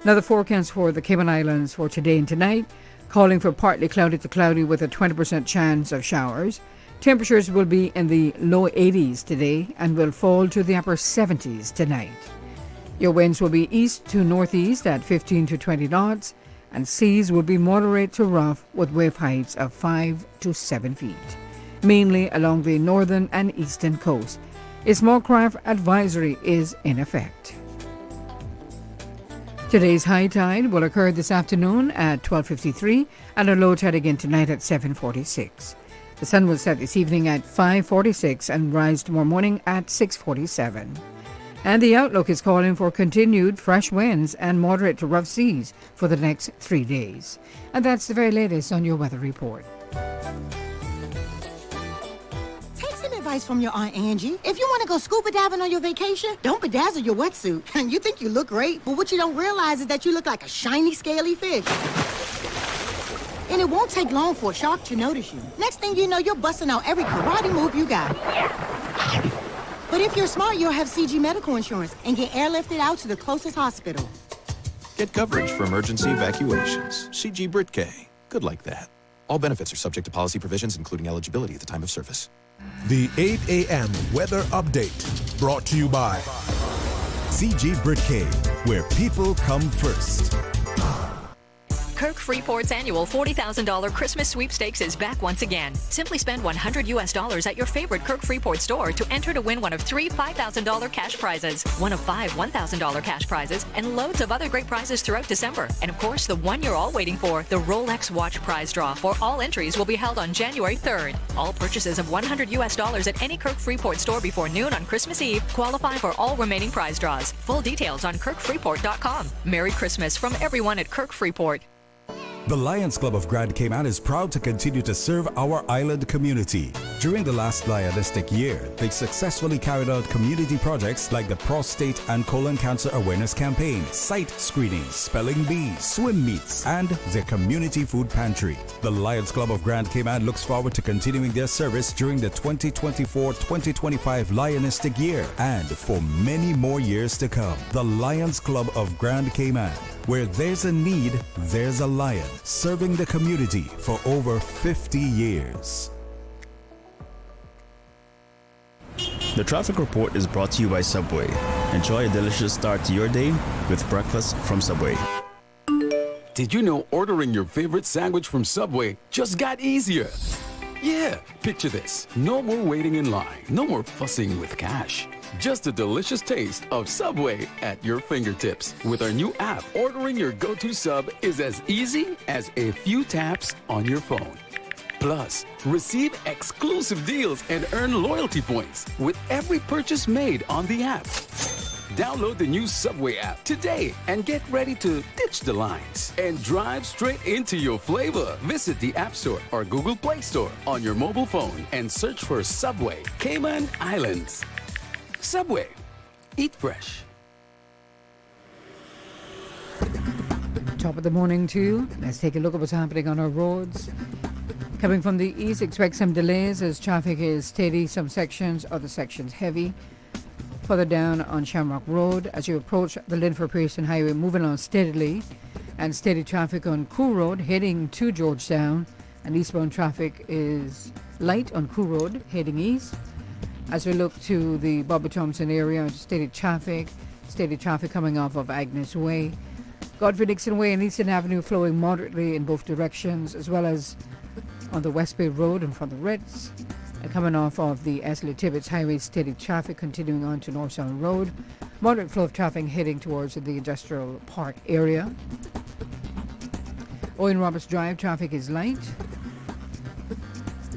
Now the forecast for the Cayman Islands for today and tonight, calling for partly cloudy to cloudy with a 20% chance of showers. Temperatures will be in the low 80s today and will fall to the upper 70s tonight. Your winds will be east to northeast at 15 to 20 knots, and seas will be moderate to rough with wave heights of 5 to 7 feet. Mainly along the northern and eastern coast. A small craft advisory is in effect. Today's high tide will occur this afternoon at 12:53 and a low tide again tonight at 7:46. The sun will set this evening at 5:46 and rise tomorrow morning at 6:47. And the outlook is calling for continued fresh winds and moderate to rough seas for the next 3 days. And that's the very latest on your weather report. Advice from your Aunt Angie. If you want to go scuba diving on your vacation, don't bedazzle your wetsuit. And you think you look great, but what you don't realize is that you look like a shiny, scaly fish. And it won't take long for a shark to notice you. Next thing you know, you're busting out every karate move you got. But if you're smart, you'll have CG medical insurance and get airlifted out to the closest hospital. Get coverage for emergency evacuations. CG Britcay. Good like that. All benefits are subject to policy provisions, including eligibility at the time of service. The 8 a.m. weather update brought to you by CG Britcay, where people come first. Kirk Freeport's annual $40,000 Christmas sweepstakes is back once again. Simply spend $100 at your favorite Kirk Freeport store to enter to win one of 3 $5,000 cash prizes, one of 5 $1,000 cash prizes, and loads of other great prizes throughout December. And of course, the one you're all waiting for, the Rolex watch prize draw for all entries will be held on January 3rd. All purchases of $100 at any Kirk Freeport store before noon on Christmas Eve qualify for all remaining prize draws. Full details on kirkfreeport.com. Merry Christmas from everyone at Kirk Freeport. The Lions Club of Grand Cayman is proud to continue to serve our island community. During the last Lionistic year, they successfully carried out community projects like the Prostate and Colon Cancer Awareness Campaign, site screenings, spelling bees, swim meets, and their community food pantry. The Lions Club of Grand Cayman looks forward to continuing their service during the 2024-2025 Lionistic year and for many more years to come. The Lions Club of Grand Cayman. Where there's a need, there's a lion, serving the community for over 50 years. The traffic report is brought to you by Subway. Enjoy a delicious start to your day with breakfast from Subway. Did you know ordering your favorite sandwich from Subway just got easier? Yeah, picture this. No more waiting in line. No more fussing with cash. Just a delicious taste of Subway at your fingertips. With our new app, ordering your go-to sub is as easy as a few taps on your phone. Plus, receive exclusive deals and earn loyalty points with every purchase made on the app. Download the new Subway app today and get ready to ditch the lines and drive straight into your flavor. Visit the App Store or Google Play Store on your mobile phone and search for Subway Cayman Islands. Subway. Eat fresh. Top of the morning to you. Let's take a look at what's happening on our roads. Coming from the east, expect some delays as traffic is steady. Some sections, other sections heavy. Further down on Shamrock Road, as you approach the Linford Pearson Highway, moving on steadily, and steady traffic on Cool Road heading to Georgetown, and eastbound traffic is light on Cool Road heading east. As we look to the Bobby Thompson area, steady traffic coming off of Agnes Way. Godfrey Dixon Way and Eastern Avenue flowing moderately in both directions, as well as on the West Bay Road in front of Ritz. And coming off of the Esley Tibbetts Highway, steady traffic continuing on to North Sound Road. Moderate flow of traffic heading towards the Industrial Park area. Owen Roberts Drive, traffic is light.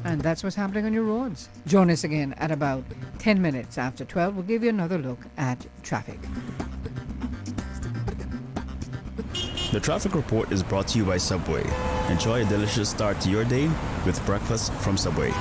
And that's what's happening on your roads. Join us again at about 10 minutes after 12. We'll give you another look at traffic. The traffic report is brought to you by Subway. Enjoy a delicious start to your day with breakfast from Subway.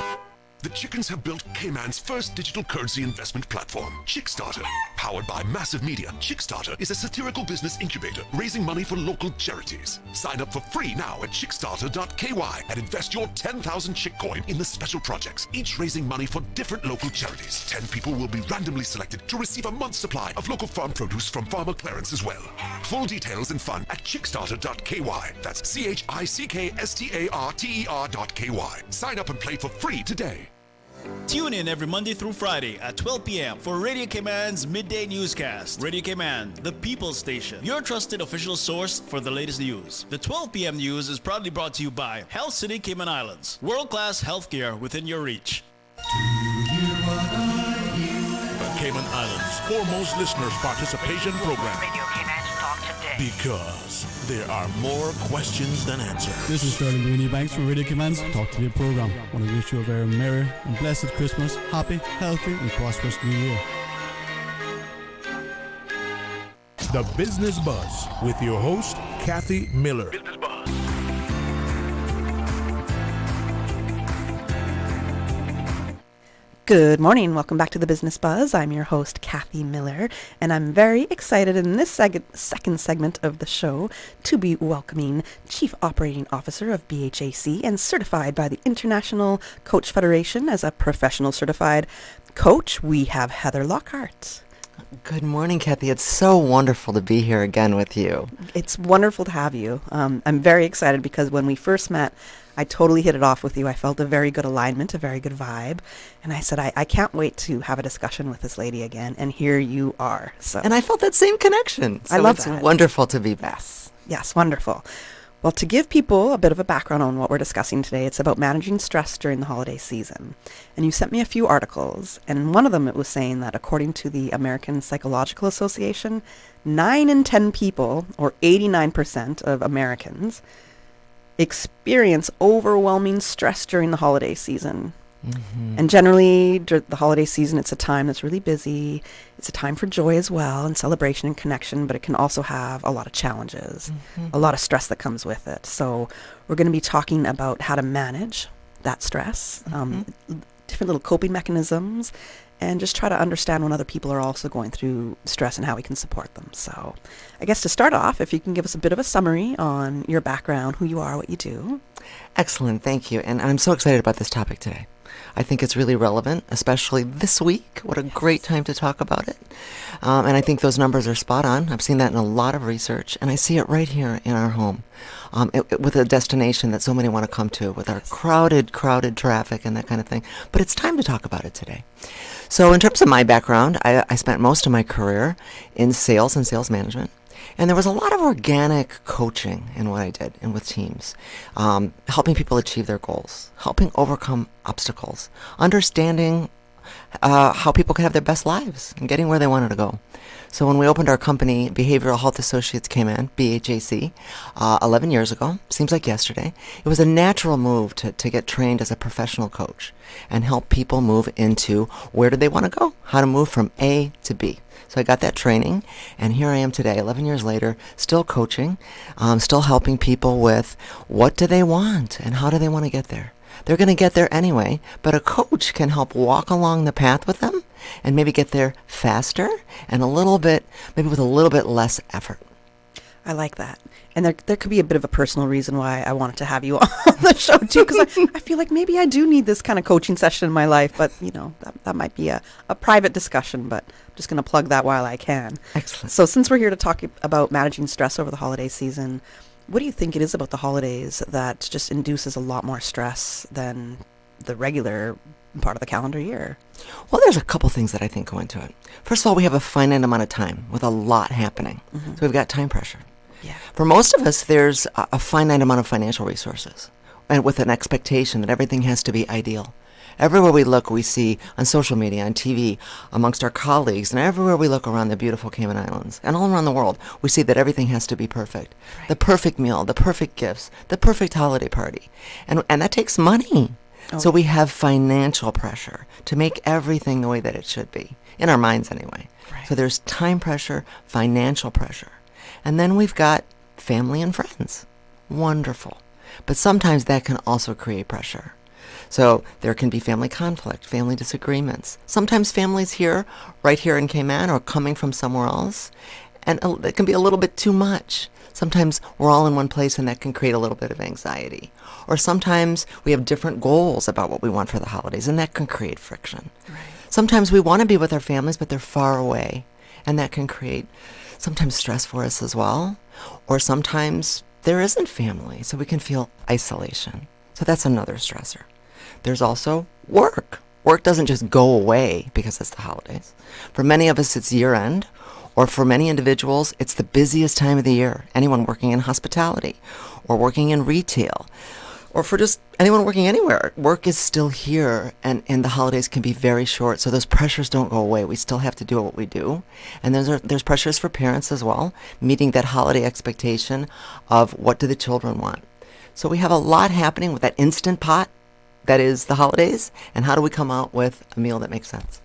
The Chickens have built Cayman's first digital currency investment platform, Chickstarter. Powered by Massive Media, Chickstarter is a satirical business incubator raising money for local charities. Sign up for free now at chickstarter.ky and invest your 10,000 Chick coin in the special projects, each raising money for different local charities. 10 people will be randomly selected to receive a month's supply of local farm produce from farmer clearance as well. Full details and fun at chickstarter.ky. That's chickstarter.ky. Sign up and play for free today. Tune in every Monday through Friday at 12 p.m. for Radio Cayman's Midday Newscast. Radio Cayman, the People's Station, your trusted official source for the latest news. The 12 p.m. news is proudly brought to you by Health City Cayman Islands. World-class healthcare within your reach. The Cayman Islands' foremost listeners' participation program. Radio Cayman Talk Today. Because there are more questions than answers. This is Sterling Booney Banks from Radio Cayman's Talk Today program. I want to wish you a very merry and blessed Christmas, happy, healthy and prosperous New Year. The Business Buzz with your host, Kathy Miller. Good morning. Welcome back to the Business Buzz. I'm your host, Kathy Miller, and I'm very excited in this second segment of the show to be welcoming Chief Operating Officer of BHAC and certified by the International Coach Federation as a professional certified coach. We have Heather Lockhart. Good morning, Kathy. It's so wonderful to be here again with you. It's wonderful to have you. I'm very excited because when we first met, I totally hit it off with you. I felt a very good alignment, a very good vibe. And I said, I can't wait to have a discussion with this lady again. And here you are. So, and I felt that same connection. So I love it's that. Wonderful to be back. Yes, wonderful. Well, to give people a bit of a background on what we're discussing today, it's about managing stress during the holiday season. And you sent me a few articles, and in one of them it was saying that according to the American Psychological Association, 9 in 10 people, or 89% of Americans, experience overwhelming stress during the holiday season. Mm-hmm. And generally, the holiday season, it's a time that's really busy. It's a time for joy as well, and celebration and connection, but it can also have a lot of challenges, a lot of stress that comes with it. So we're going to be talking about how to manage that stress, different little coping mechanisms, and just try to understand when other people are also going through stress and how we can support them. So I guess to start off, if you can give us a bit of a summary on your background, who you are, what you do. Excellent, thank you. And I'm so excited about this topic today. I think it's really relevant, especially this week. What a great time to talk about it. And I think those numbers are spot on. I've seen that in a lot of research, and I see it right here in our home, with a destination that so many want to come to, with our crowded traffic and that kind of thing. But it's time to talk about it today. So in terms of my background, I spent most of my career in sales and sales management. And there was a lot of organic coaching in what I did and with teams, helping people achieve their goals, helping overcome obstacles, understanding how people can have their best lives and getting where they wanted to go. So when we opened our company, Behavioral Health Associates Cayman, BHAC, 11 years ago, seems like yesterday, it was a natural move to get trained as a professional coach and help people move into where do they want to go, how to move from A to B. So I got that training, and here I am today, 11 years later, still coaching, still helping people with what do they want and how do they want to get there. They're going to get there anyway, but a coach can help walk along the path with them and maybe get there faster and maybe with a little bit less effort. I like that. And there could be a bit of a personal reason why I wanted to have you on the show too, because I feel like maybe I do need this kind of coaching session in my life, but that might be a private discussion, but I'm just going to plug that while I can. Excellent. So since we're here to talk about managing stress over the holiday season, what do you think it is about the holidays that just induces a lot more stress than the regular part of the calendar year? Well, there's a couple things that I think go into it. First of all, we have a finite amount of time with a lot happening. Mm-hmm. So we've got time pressure. Yeah. For most of us, there's a finite amount of financial resources, and with an expectation that everything has to be ideal. Everywhere we look, we see on social media, on TV, amongst our colleagues, and everywhere we look around the beautiful Cayman Islands and all around the world, we see that everything has to be perfect. Right. The perfect meal, the perfect gifts, the perfect holiday party. And that takes money. Oh. So we have financial pressure to make everything the way that it should be, in our minds anyway. Right. So there's time pressure, financial pressure. And then we've got family and friends. Wonderful. But sometimes that can also create pressure. So there can be family conflict, family disagreements. Sometimes families here, right here in Cayman, are coming from somewhere else, and it can be a little bit too much. Sometimes we're all in one place, and that can create a little bit of anxiety. Or sometimes we have different goals about what we want for the holidays, and that can create friction. Right. Sometimes we want to be with our families, but they're far away, and that can create sometimes stress for us as well. Or sometimes there isn't family, so we can feel isolation. So that's another stressor. There's also work. Work doesn't just go away because it's the holidays. For many of us, it's year-end, or for many individuals, it's the busiest time of the year. Anyone working in hospitality, or working in retail, or for just anyone working anywhere. Work is still here, and the holidays can be very short, so those pressures don't go away. We still have to do what we do. And there's pressures for parents as well, meeting that holiday expectation of what do the children want. So we have a lot happening with that instant pot that is the holidays, and how do we come out with a meal that makes sense?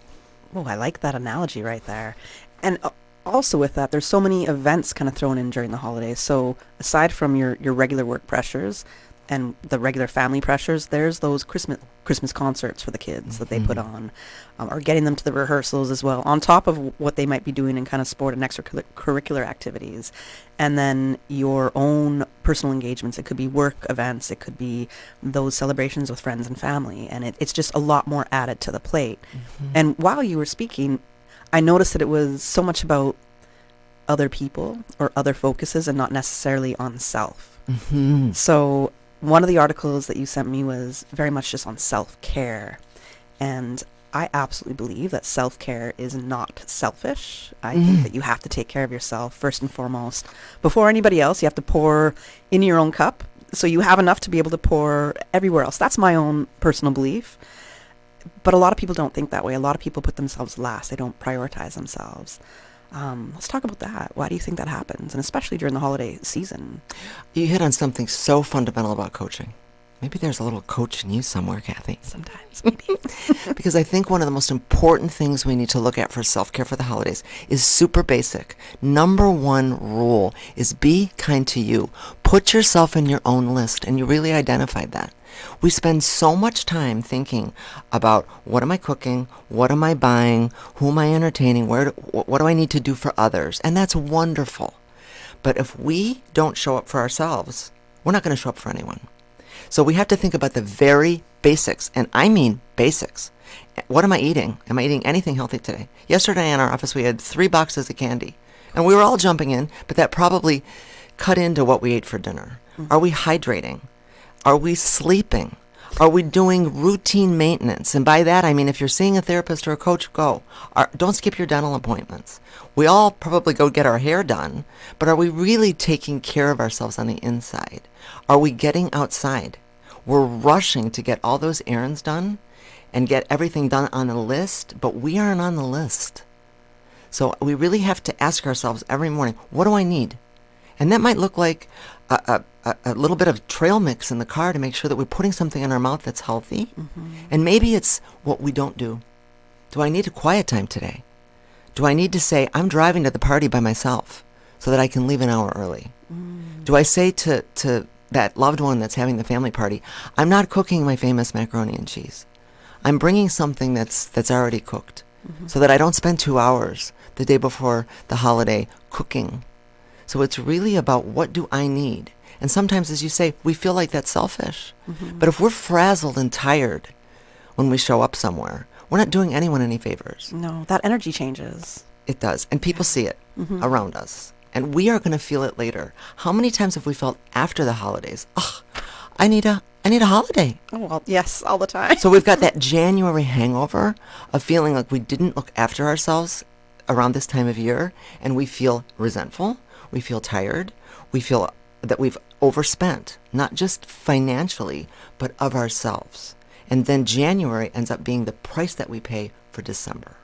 Oh, I like that analogy right there. And also with that, there's so many events kind of thrown in during the holidays. So aside from your regular work pressures and the regular family pressures, there's those Christmas concerts for the kids that they put on, or getting them to the rehearsals as well, on top of what they might be doing in kind of sport and extracurricular activities. And then your own personal engagements. It could be work events. It could be those celebrations with friends and family. And it's just a lot more added to the plate. Mm-hmm. And while you were speaking, I noticed that it was so much about other people or other focuses and not necessarily on self. Mm-hmm. So one of the articles that you sent me was very much just on self-care. And I absolutely believe that self-care is not selfish. I think that you have to take care of yourself first and foremost. Before anybody else, you have to pour in your own cup so you have enough to be able to pour everywhere else. That's my own personal belief. But a lot of people don't think that way. A lot of people put themselves last. They don't prioritize themselves. Let's talk about that. Why do you think that happens? And especially during the holiday season. You hit on something so fundamental about coaching. Maybe there's a little coach in you somewhere, Kathy. Sometimes, maybe. Because I think one of the most important things we need to look at for self-care for the holidays is super basic. Number one rule is be kind to you. Put yourself in your own list, and you really identified that. We spend so much time thinking about what am I cooking, what am I buying, who am I entertaining, what do I need to do for others, and that's wonderful. But if we don't show up for ourselves, we're not going to show up for anyone. So we have to think about the very basics, and I mean basics. What am I eating? Am I eating anything healthy today? Yesterday in our office we had 3 boxes of candy, and we were all jumping in, but that probably cut into what we ate for dinner. Are we hydrating? Are we sleeping? Are we doing routine maintenance? And by that, I mean if you're seeing a therapist or a coach, go. Don't skip your dental appointments. We all probably go get our hair done, but are we really taking care of ourselves on the inside? Are we getting outside? We're rushing to get all those errands done, and get everything done on the list, but we aren't on the list. So we really have to ask ourselves every morning, what do I need? And that might look like a little bit of trail mix in the car to make sure that we're putting something in our mouth that's healthy. And maybe it's what we don't do. Do I need a quiet time today? Do I need to say, I'm driving to the party by myself so that I can leave an hour early? Do I say to that loved one that's having the family party, I'm not cooking my famous macaroni and cheese. I'm bringing something that's already cooked so that I don't spend 2 hours the day before the holiday cooking. So it's really about what do I need? And sometimes, as you say, we feel like that's selfish. But if we're frazzled and tired when we show up somewhere, we're not doing anyone any favors. No, that energy changes. It does. And people see it around us. And we are going to feel it later. How many times have we felt after the holidays, I need a holiday? Oh, well, yes, all the time. So we've got that January hangover of feeling like we didn't look after ourselves around this time of year, and we feel resentful, we feel tired, we feel that we've overspent, not just financially, but of ourselves. And then January ends up being the price that we pay for December.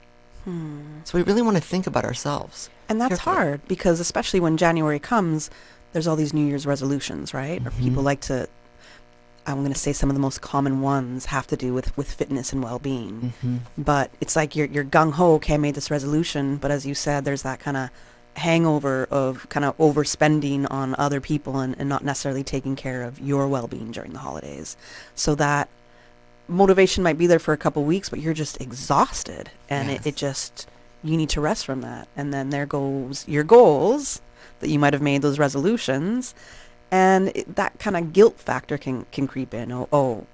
So we really want to think about ourselves. And that's hard because especially when January comes, there's all these New Year's resolutions, right? Or people like to, I'm going to say some of the most common ones have to do with fitness and well-being. But it's like you're gung-ho, okay, I made this resolution. But as you said, there's that kind of hangover of kind of overspending on other people and not necessarily taking care of your well-being during the holidays. So that motivation might be there for a couple weeks, but you're just exhausted. And it just, you need to rest from that. And then there goes your goals that you might have made, those resolutions. And that kind of guilt factor can creep in. Oh,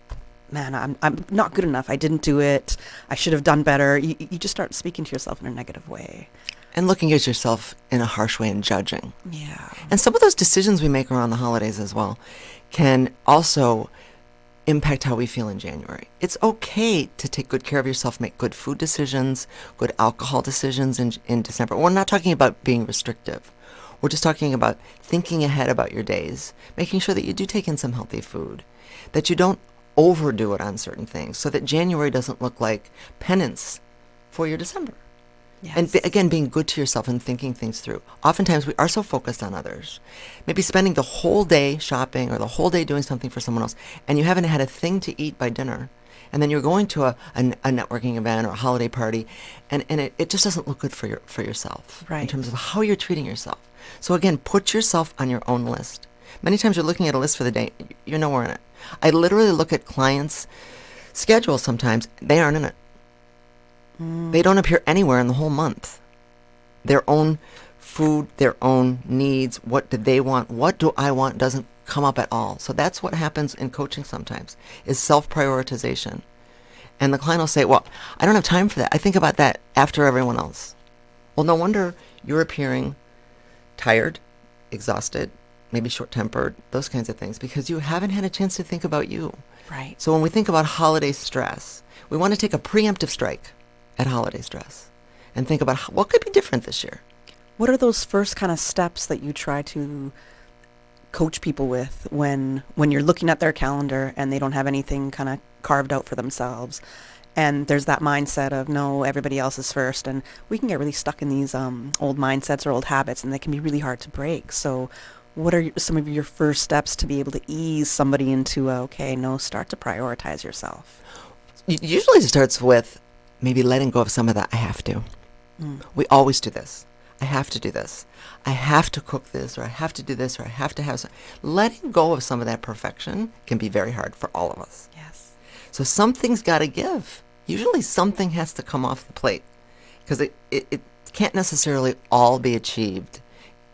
man, I'm not good enough. I didn't do it. I should have done better. You just start speaking to yourself in a negative way. And looking at yourself in a harsh way and judging. Yeah. And some of those decisions we make around the holidays as well can also impact how we feel in January. It's okay to take good care of yourself, make good food decisions, good alcohol decisions in December. We're not talking about being restrictive. We're just talking about thinking ahead about your days, making sure that you do take in some healthy food, that you don't overdo it on certain things, so that January doesn't look like penance for your December. Yes. And again, being good to yourself and thinking things through. Oftentimes we are so focused on others, maybe spending the whole day shopping or the whole day doing something for someone else, and you haven't had a thing to eat by dinner. And then you're going to a networking event or a holiday party, and it just doesn't look good for yourself in terms of how you're treating yourself. So again, put yourself on your own list. Many times you're looking at a list for the day, you're nowhere in it. I literally look at clients' schedules sometimes, they aren't in it. They don't appear anywhere in the whole month. Their own food, their own needs, what do they want, what do I want doesn't come up at all. So that's what happens in coaching sometimes, is self-prioritization. And the client will say, well, I don't have time for that. I think about that after everyone else. Well, no wonder you're appearing tired, exhausted, maybe short-tempered, those kinds of things, because you haven't had a chance to think about you. Right. So when we think about holiday stress, we want to take a preemptive strike at holiday stress and think about what could be different this year. What are those first kind of steps that you try to coach people with when you're looking at their calendar and they don't have anything kind of carved out for themselves? And there's that mindset of, no, everybody else is first. And we can get really stuck in these old mindsets or old habits, and they can be really hard to break. So what are some of your first steps to be able to ease somebody into, start to prioritize yourself? Usually it starts with maybe letting go of some of that I have to. We always do this. I have to do this. I have to cook this, or I have to do this, or I have to have some. Letting go of some of that perfection can be very hard for all of us. Yes. So something's got to give. Usually something has to come off the plate, because it can't necessarily all be achieved.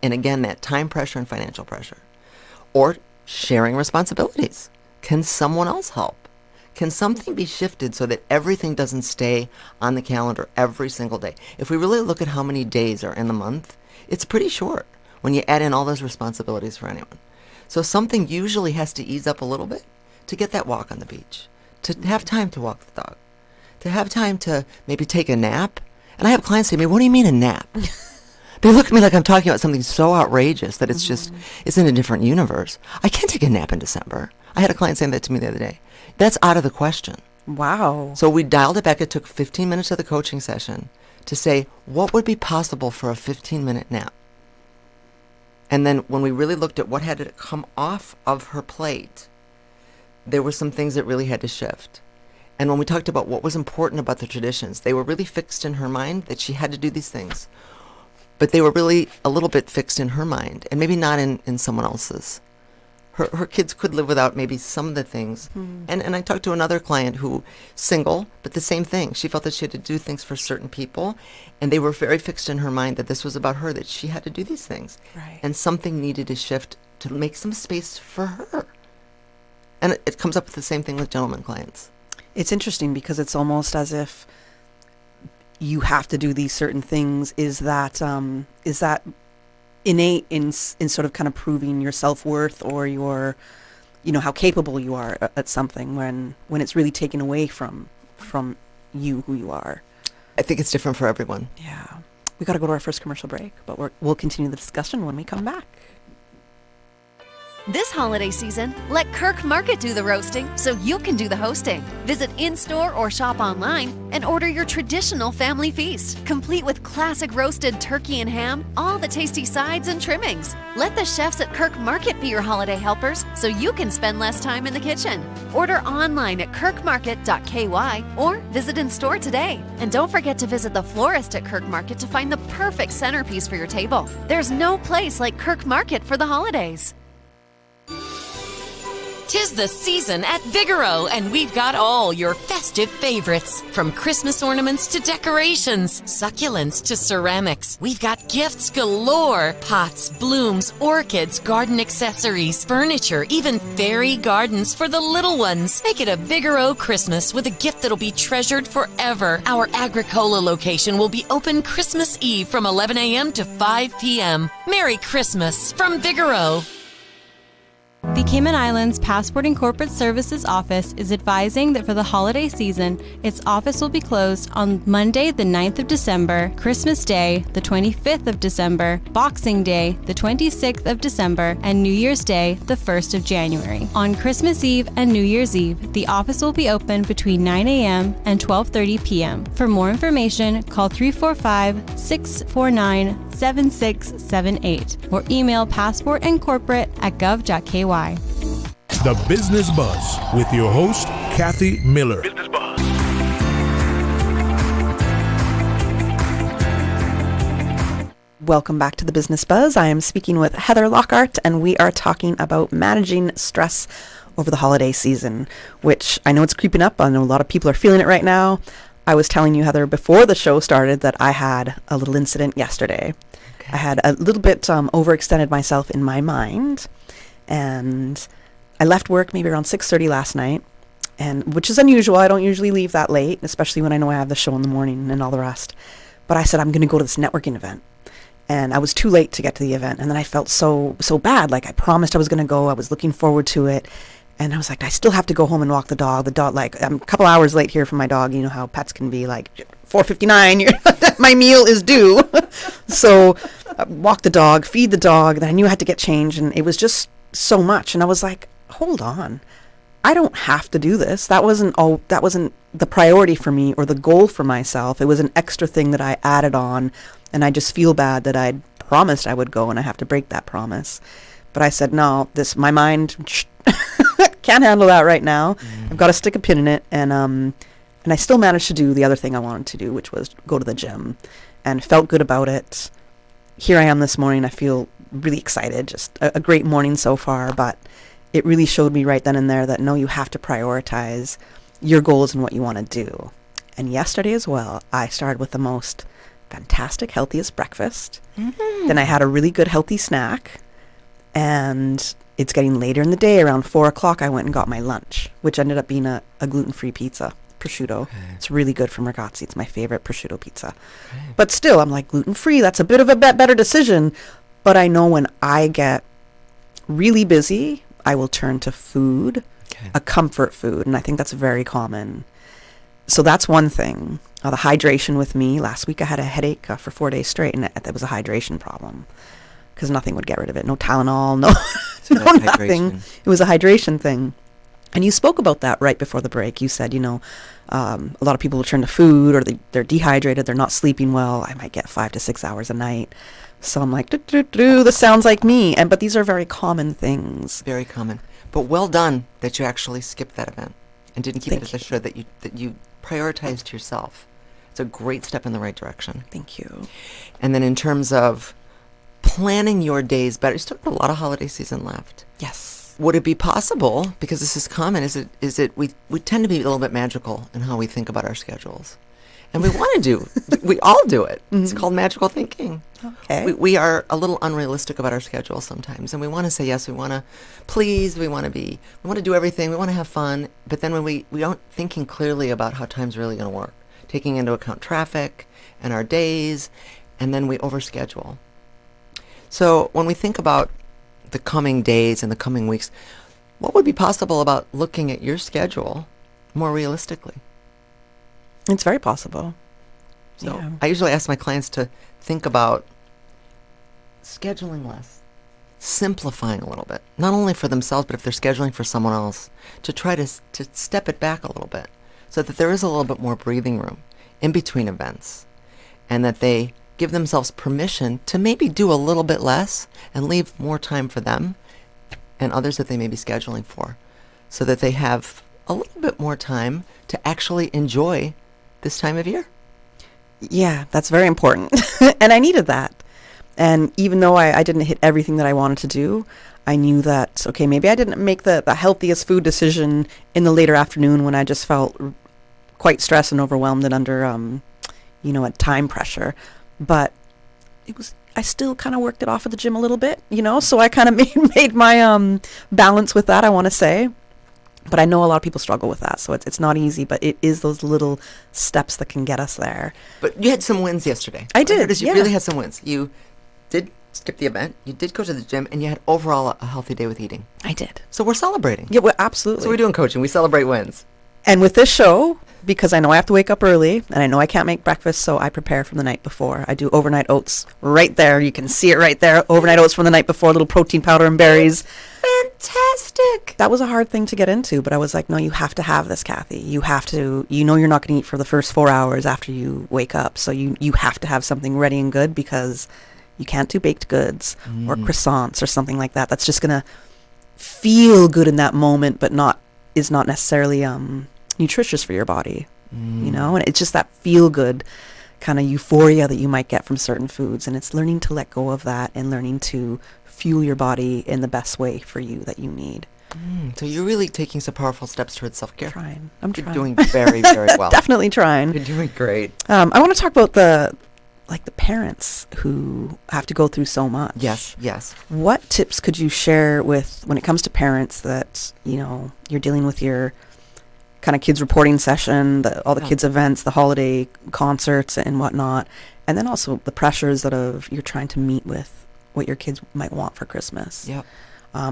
And again, that time pressure and financial pressure. Or sharing responsibilities. Can someone else help? Can something be shifted so that everything doesn't stay on the calendar every single day? If we really look at how many days are in the month, it's pretty short when you add in all those responsibilities for anyone. So something usually has to ease up a little bit to get that walk on the beach, to have time to walk the dog, to have time to maybe take a nap. And I have clients say to me, what do you mean a nap? They look at me like I'm talking about something so outrageous that it's just, it's in a different universe. I can't take a nap in December. I had a client saying that to me the other day. That's out of the question. Wow. So we dialed it back. It took 15 minutes of the coaching session to say, what would be possible for a 15-minute nap? And then when we really looked at what had to come off of her plate, there were some things that really had to shift. And when we talked about what was important about the traditions, they were really fixed in her mind that she had to do these things. But they were really a little bit fixed in her mind, and maybe not in someone else's. Her kids could live without maybe some of the things. And I talked to another client who, single, but the same thing. She felt that she had to do things for certain people, and they were very fixed in her mind that this was about her, that she had to do these things. Right. And something needed to shift to make some space for her. And it comes up with the same thing with gentleman clients. It's interesting because it's almost as if you have to do these certain things. Is that innate in sort of kind of proving your self-worth or your, how capable you are at something when it's really taken away from you, who you are? I think it's different for everyone. Yeah. We got to go to our first commercial break, but we'll continue the discussion when we come back. This holiday season, let Kirk Market do the roasting so you can do the hosting. Visit in-store or shop online and order your traditional family feast, complete with classic roasted turkey and ham, all the tasty sides and trimmings. Let the chefs at Kirk Market be your holiday helpers so you can spend less time in the kitchen. Order online at kirkmarket.ky or visit in store today. And don't forget to visit the florist at Kirk Market to find the perfect centerpiece for your table. There's no place like Kirk Market for the holidays. 'Tis the season at Vigoro, and we've got all your festive favorites. From Christmas ornaments to decorations, succulents to ceramics. We've got gifts galore. Pots, blooms, orchids, garden accessories, furniture, even fairy gardens for the little ones. Make it a Vigoro Christmas with a gift that'll be treasured forever. Our Agricola location will be open Christmas Eve from 11 a.m. to 5 p.m. Merry Christmas from Vigoro. The Cayman Islands Passport and Corporate Services Office is advising that for the holiday season, its office will be closed on Monday, the 9th of December, Christmas Day, the 25th of December, Boxing Day, the 26th of December, and New Year's Day, the 1st of January. On Christmas Eve and New Year's Eve, the office will be open between 9 a.m. and 12:30 p.m. For more information, call 345-649-7678 or email passportandcorporate@gov.ky. The Business Buzz with your host, Kathy Miller. Welcome back to the Business Buzz. I am speaking with Heather Lockhart, and we are talking about managing stress over the holiday season, which I know it's creeping up. I know a lot of people are feeling it right now. I was telling you, Heather, before the show started that I had a little incident yesterday. Okay. I had a little bit overextended myself in my mind, and I left work maybe around 6:30 last night, and which is unusual. I don't usually leave that late, especially when I know I have the show in the morning and all the rest. But I said, I'm going to go to this networking event. And I was too late to get to the event. And then I felt so bad. Like I promised I was going to go. I was looking forward to it. And I was like, I still have to go home and walk the dog. The dog, like, I'm a couple hours late here for my dog. You know how pets can be, like, 4:59, my meal is due. So walk the dog, feed the dog. Then I knew I had to get changed. And it was just so much. And I was like, hold on. I don't have to do this. That wasn't the priority for me or the goal for myself. It was an extra thing that I added on. And I just feel bad that I'd promised I would go and I have to break that promise. But I said, no, my mind can't handle that right now. I've got to stick a pin in it. And I still managed to do the other thing I wanted to do, which was go to the gym, and felt good about it. Here I am this morning. I feel really excited. Just a great morning so far. But it really showed me right then and there that, no, you have to prioritize your goals and what you want to do. And yesterday as well, I started with the most fantastic, healthiest breakfast. Then I had a really good, healthy snack. And it's getting later in the day. Around 4 o'clock, I went and got my lunch, which ended up being a gluten-free pizza, prosciutto. Okay. It's really good from Ragazzi. It's my favorite prosciutto pizza. Okay. But still, I'm like, gluten-free, that's a bit of a better decision. But I know when I get really busy, I will turn to food, a comfort food. And I think that's very common. So that's one thing. The hydration with me. Last week I had a headache for 4 days straight, and that was a hydration problem because nothing would get rid of it. No Tylenol, no nothing. It was a hydration thing. And you spoke about that right before the break. You said, a lot of people will turn to food, or they're dehydrated, they're not sleeping well. I might get 5 to 6 hours a night. So I'm like, this sounds like me. But these are very common things. Very common. But well done that you actually skipped that event and didn't keep it as a show, that you prioritized yourself. It's a great step in the right direction. Thank you. And then in terms of planning your days better, you still have a lot of holiday season left. Yes. Would it be possible, because this is common, we tend to be a little bit magical in how we think about our schedules. And we want to we all do it. Mm-hmm. It's called magical thinking. Okay. We are a little unrealistic about our schedules sometimes, and we want to say yes, we want to please, we want to do everything, we want to have fun, but then when we aren't thinking clearly about how time's really going to work, taking into account traffic and our days, and then we overschedule. So when we think about the coming days and the coming weeks, what would be possible about looking at your schedule more realistically? It's very possible. So yeah. I usually ask my clients to think about scheduling less, simplifying a little bit, not only for themselves, but if they're scheduling for someone else, to try to step it back a little bit so that there is a little bit more breathing room in between events, and that they give themselves permission to maybe do a little bit less and leave more time for them and others that they may be scheduling for, so that they have a little bit more time to actually enjoy this time of year. Yeah, that's very important. And I needed that. And even though I didn't hit everything that I wanted to do, I knew that, okay, maybe I didn't make the healthiest food decision in the later afternoon when I just felt quite stressed and overwhelmed and under, a time pressure. But I still kind of worked it off at the gym a little bit, so I kind of made my balance with that, I want to say. But I know a lot of people struggle with that, so it's not easy, but it is those little steps that can get us there. But you had some wins yesterday. I did, You really had some wins. You did skip the event, you did go to the gym, and you had overall a healthy day with eating. I did. So we're celebrating. Yeah, well, absolutely. So we do in coaching. We celebrate wins. And with this show, because I know I have to wake up early, and I know I can't make breakfast, so I prepare from the night before. I do overnight oats right there. You can see it right there. Overnight oats from the night before, a little protein powder and berries. Fantastic. That was a hard thing to get into, but I was like, no, you have to have this, Kathy. You have to, you're not going to eat for the first 4 hours after you wake up. So you have to have something ready and good, because you can't do baked goods or croissants or something like that. That's just going to feel good in that moment, but is not necessarily nutritious for your body, and it's just that feel good kind of euphoria that you might get from certain foods, and it's learning to let go of that and learning to fuel your body in the best way for you that you need. So you're really taking some powerful steps towards self-care. I'm You're doing very, very well. Definitely trying. You're doing great. I want to talk about the parents who have to go through so much. Yes. What tips could you share when it comes to parents that, you're dealing with your kind of kids reporting session, all the kids events, the holiday concerts and whatnot, and then also the pressures that you're trying to meet with what your kids might want for Christmas. Yep.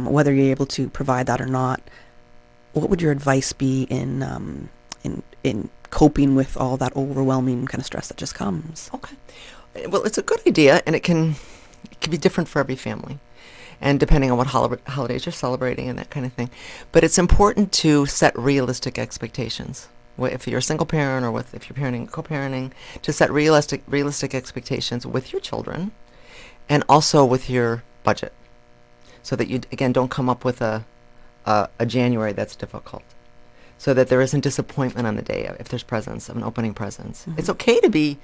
Whether you're able to provide that or not, what would your advice be in coping with all that overwhelming kind of stress that just comes? Okay. Well, it's a good idea, and it can be different for every family, and depending on what holidays you're celebrating and that kind of thing. But it's important to set realistic expectations. If you're a single parent or if you're parenting, co-parenting, to set realistic expectations with your children, and also with your budget, so that you, again, don't come up with a January that's difficult, so that there isn't disappointment on the day if there's presents, of an opening presents. Mm-hmm. It's okay to be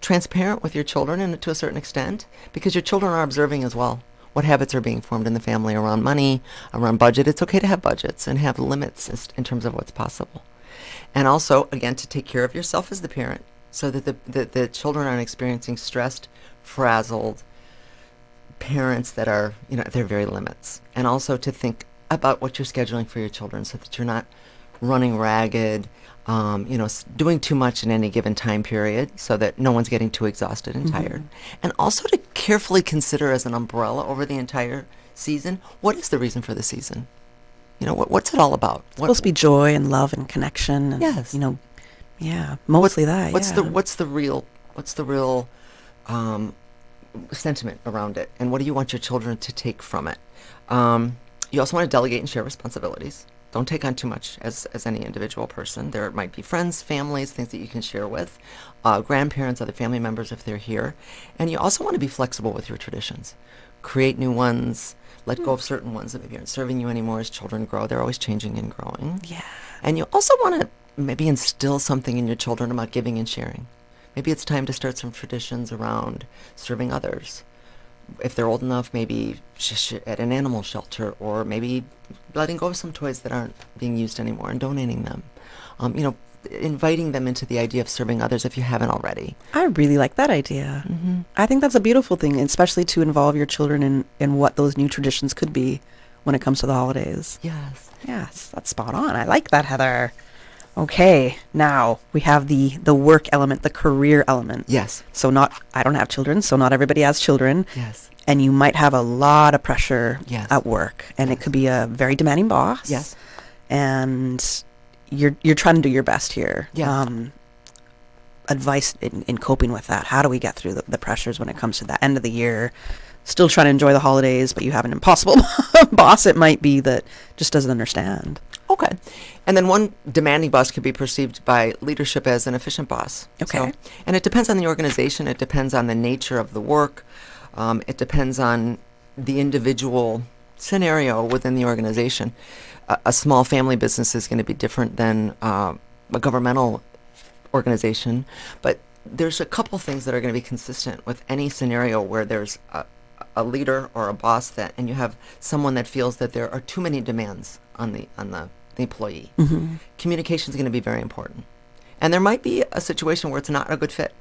transparent with your children, and to a certain extent, because your children are observing as well what habits are being formed in the family around money, around budget. It's okay to have budgets and have limits in terms of what's possible. And also, again, to take care of yourself as the parent, so that the children aren't experiencing stressed, frazzled parents that are, at their very limits. And also to think about what you're scheduling for your children, so that you're not running ragged, doing too much in any given time period, so that no one's getting too exhausted and tired. And also to carefully consider, as an umbrella over the entire season, what is the reason for the season? What's it all about? It's supposed to be joy and love and connection. And, yes. Mostly that. What's the real sentiment around it, and what do you want your children to take from it? You also want to delegate and share responsibilities. Don't take on too much as any individual person. There might be friends, families, things that you can share with, grandparents, other family members if they're here. And you also want to be flexible with your traditions. Create new ones, let go of certain ones that maybe aren't serving you anymore as children grow. They're always changing and growing. Yeah. And you also want to maybe instill something in your children about giving and sharing. Maybe it's time to start some traditions around serving others. If they're old enough, maybe at an animal shelter, or maybe letting go of some toys that aren't being used anymore and donating them. Inviting them into the idea of serving others if you haven't already. I really like that idea. I think that's a beautiful thing, especially to involve your children in what those new traditions could be when it comes to the holidays. Yes. Yes, that's spot on. I like that, Heather. Okay, now we have the work element, the career element. Yes. So I don't have children, so not everybody has children. Yes. And you might have a lot of pressure Yes. at work, and it could be a very demanding boss. Yes. And you're trying to do your best here. Yeah. Advice in coping with that. How do we get through the pressures when it comes to the end of the year? Still trying to enjoy the holidays, but you have an impossible boss, it might be, that just doesn't understand. Okay. And then one demanding boss could be perceived by leadership as an efficient boss. Okay. And it depends on the organization. It depends on the nature of the work. It depends on the individual scenario within the organization. A small family business is going to be different than a governmental organization. But there's a couple things that are going to be consistent with any scenario where there's a leader or a boss and you have someone that feels that there are too many demands on the employee. Mm-hmm. Communication is going to be very important. And there might be a situation where it's not a good fit.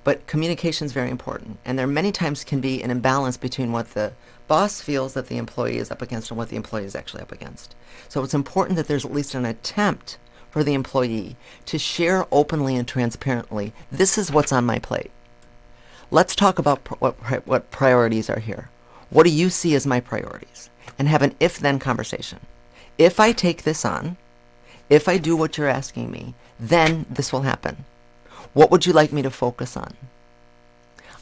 But communication is very important. And there many times can be an imbalance between what the boss feels that the employee is up against and what the employee is actually up against. So it's important that there's at least an attempt for the employee to share openly and transparently, this is what's on my plate. Let's talk about what priorities are here. What do you see as my priorities? And have an if-then conversation. If I take this on, if I do what you're asking me, then this will happen. What would you like me to focus on?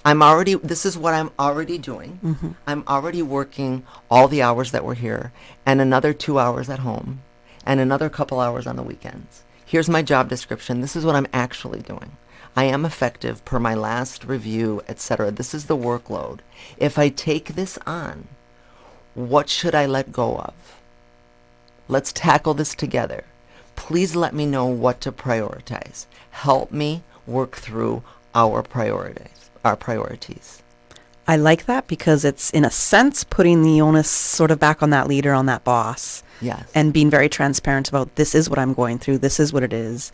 This is what I'm already doing. Mm-hmm. I'm already working all the hours that we're here, and another 2 hours at home, and another couple hours on the weekends. Here's my job description. This is what I'm actually doing. I am effective per my last review, etc. This is the workload. If I take this on, what should I let go of? Let's tackle this together. Please let me know what to prioritize. Help me work through our priorities. I like that because it's, in a sense, putting the onus sort of back on that leader, on that boss. Yes. And being very transparent about, this is what I'm going through. This is what it is.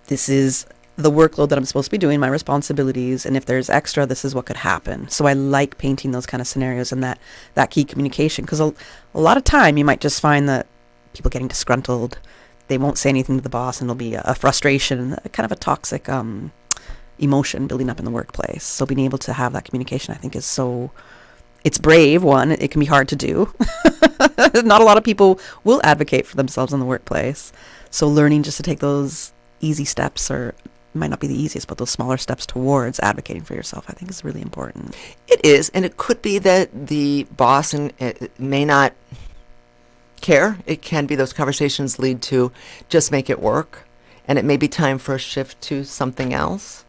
This is the workload that I'm supposed to be doing, my responsibilities. And if there's extra, this is what could happen. So I like painting those kind of scenarios and that key communication. Because a lot of time you might just find that people getting disgruntled, they won't say anything to the boss, and there'll be a frustration, kind of a toxic emotion building up in the workplace. So being able to have that communication, I think, is so, it's brave. One, it can be hard to do. Not a lot of people will advocate for themselves in the workplace. So learning just to take those easy steps, or might not be the easiest, but those smaller steps towards advocating for yourself, I think, is really important. It is, and it could be that the boss may not care. It can be those conversations lead to just make it work, and it may be time for a shift to something else.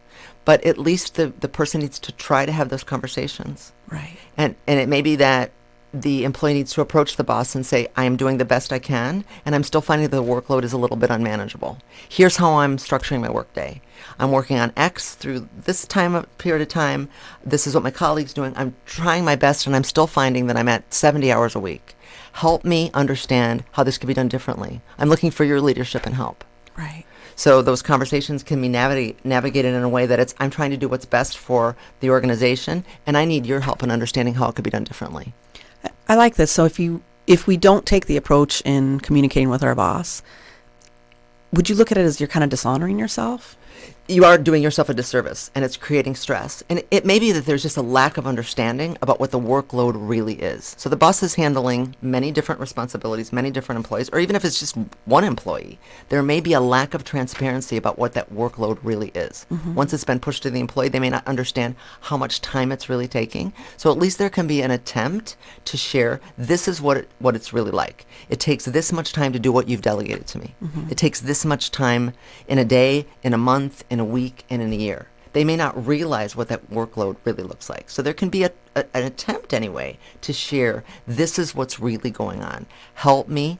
But at least the person needs to try to have those conversations. Right. And it may be that the employee needs to approach the boss and say, I am doing the best I can, and I'm still finding the workload is a little bit unmanageable. Here's how I'm structuring my workday. I'm working on X through this period of time. This is what my colleague's doing. I'm trying my best, and I'm still finding that I'm at 70 hours a week. Help me understand how this could be done differently. I'm looking for your leadership and help. Right. So those conversations can be navigated in a way that I'm trying to do what's best for the organization, and I need your help in understanding how it could be done differently. I like this. So if we don't take the approach in communicating with our boss, would you look at it as you're kind of dishonoring yourself? you are doing yourself a disservice, and it's creating stress. And it may be that there's just a lack of understanding about what the workload really is. So the boss is handling many different responsibilities, many different employees, or even if it's just one employee, there may be a lack of transparency about what that workload really is. Once it's been pushed to the employee, they may not understand how much time it's really taking. So at least there can be an attempt to share, this is what it's really like. It takes this much time to do what you've delegated to me. It takes this much time in a day, in a month, in a week, and in a year. They may not realize what that workload really looks like. So there can be an attempt anyway to share, this is what's really going on. Help me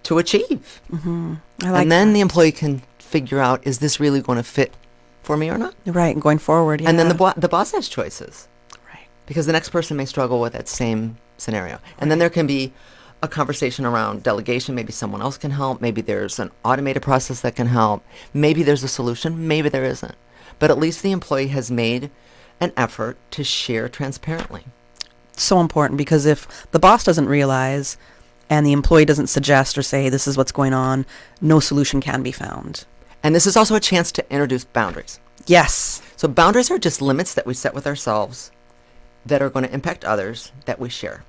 to achieve. And then the employee can figure out, is this really going to fit for me or not? Right, and going forward. And then the boss has choices. Right. Because the next person may struggle with that same scenario. And then there can be a conversation around delegation. Maybe someone else can help. Maybe there's an automated process that can help. Maybe there's a solution. Maybe there isn't. But at least the employee has made an effort to share transparently. So important, because if the boss doesn't realize and the employee doesn't suggest or say, this is what's going on, no solution can be found. And this is also a chance to introduce boundaries. Yes. So boundaries are just limits that we set with ourselves that are going to impact others that we share.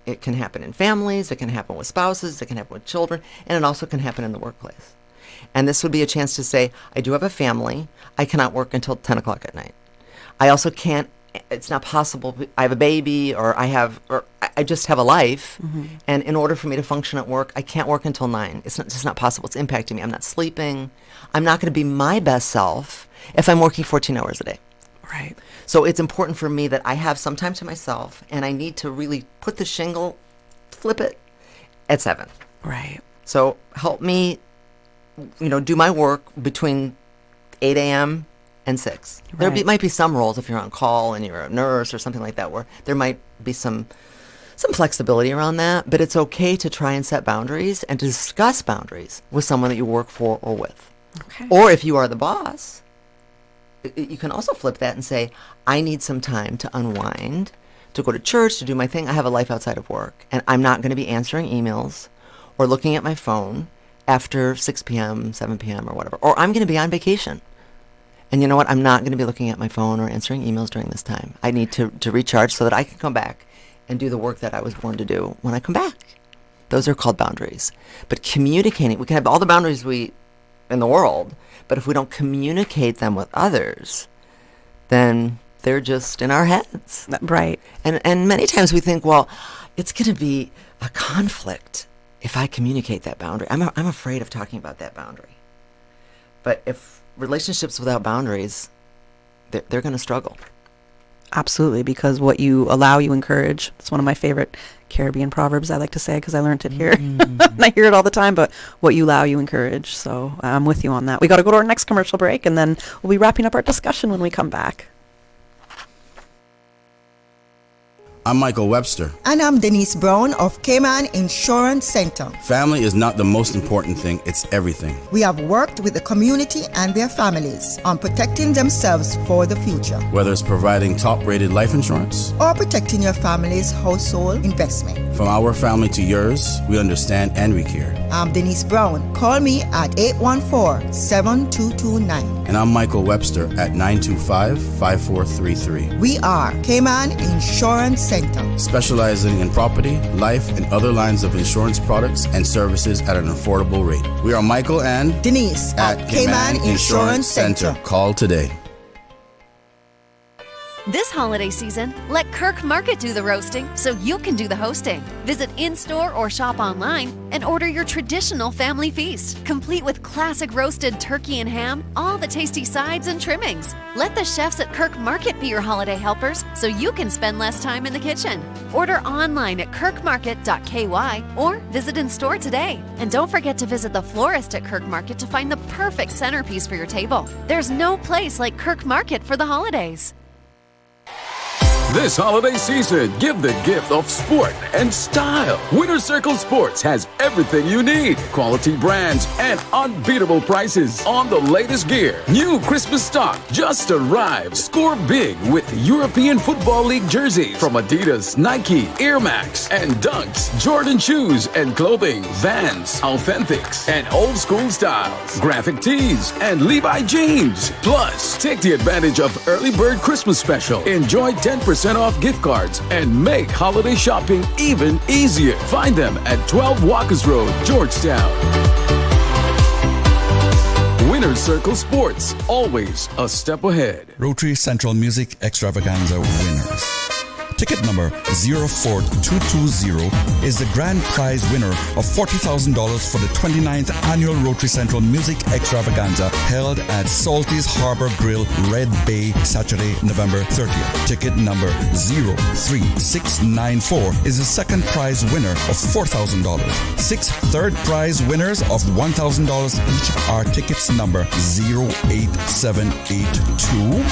It can happen in families, it can happen with spouses, it can happen with children, and it also can happen in the workplace. And this would be a chance to say, I do have a family, I cannot work until 10 o'clock at night. I also can't, it's not possible, I have a baby, or I just have a life, and in order for me to function at work, I can't work until 9. It's just not possible, it's impacting me. I'm not sleeping, I'm not going to be my best self if I'm working 14 hours a day. Right. So it's important for me that I have some time to myself, and I need to really put the shingle, flip it at 7. Right. So help me, do my work between 8 a.m. and 6. Right. There might be some roles if you're on call and you're a nurse or something like that where there might be some flexibility around that, but it's okay to try and set boundaries and to discuss boundaries with someone that you work for or with. Okay. Or if you are the boss, you can also flip that and say, I need some time to unwind, to go to church, to do my thing. I have a life outside of work, and I'm not going to be answering emails or looking at my phone after 6 p.m., 7 p.m., or whatever. Or I'm going to be on vacation. And you know what? I'm not going to be looking at my phone or answering emails during this time. I need to recharge so that I can come back and do the work that I was born to do when I come back. Those are called boundaries. But communicating, we can have all the boundaries in the world, but if we don't communicate them with others, then they're just in our heads. Right. And many times we think, well, it's going to be a conflict if I communicate that boundary. I'm afraid of talking about that boundary. But if relationships without boundaries, they're going to struggle. Absolutely, because what you allow, you encourage. It's one of my favorite Caribbean proverbs, I like to say, because I learned it here. And I hear it all the time, but what you allow, you encourage. So I'm with you on that. We got to go to our next commercial break, and then we'll be wrapping up our discussion when we come back. I'm Michael Webster. And I'm Denise Brown of Cayman Insurance Center. Family is not the most important thing, it's everything. We have worked with the community and their families on protecting themselves for the future. Whether it's providing top-rated life insurance or protecting your family's household investment. From our family to yours, we understand and we care. I'm Denise Brown. Call me at 814-7229. And I'm Michael Webster at 925-5433. We are Cayman Insurance Center. Specializing in property, life, and other lines of insurance products and services at an affordable rate. We are Michael and Denise at Cayman Insurance Center. Call today. This holiday season, let Kirk Market do the roasting so you can do the hosting. Visit in-store or shop online and order your traditional family feast, complete with classic roasted turkey and ham, all the tasty sides and trimmings. Let the chefs at Kirk Market be your holiday helpers so you can spend less time in the kitchen. Order online at kirkmarket.ky or visit in-store today. And don't forget to visit the florist at Kirk Market to find the perfect centerpiece for your table. There's no place like Kirk Market for the holidays. This holiday season, give the gift of sport and style. Winner Circle Sports has everything you need. Quality brands and unbeatable prices on the latest gear. New Christmas stock just arrived. Score big with European Football League jerseys from Adidas, Nike, Air Max, and Dunks. Jordan shoes and clothing. Vans, Authentics, and old school styles. Graphic tees and Levi jeans. Plus, take the advantage of Early Bird Christmas Special. Enjoy 10% off gift cards and make holiday shopping even easier. Find them at 12 Walkers Road, Georgetown. Winner Circle Sports, always a step ahead. Rotary Central Music Extravaganza winners. Ticket number 04220 is the grand prize winner of $40,000 for the 29th annual Rotary Central Music Extravaganza held at Salty's Harbor Grill, Red Bay, Saturday, November 30th. Ticket number 03694 is the second prize winner of $4,000. 6 third prize winners of $1,000 each are tickets number 08782,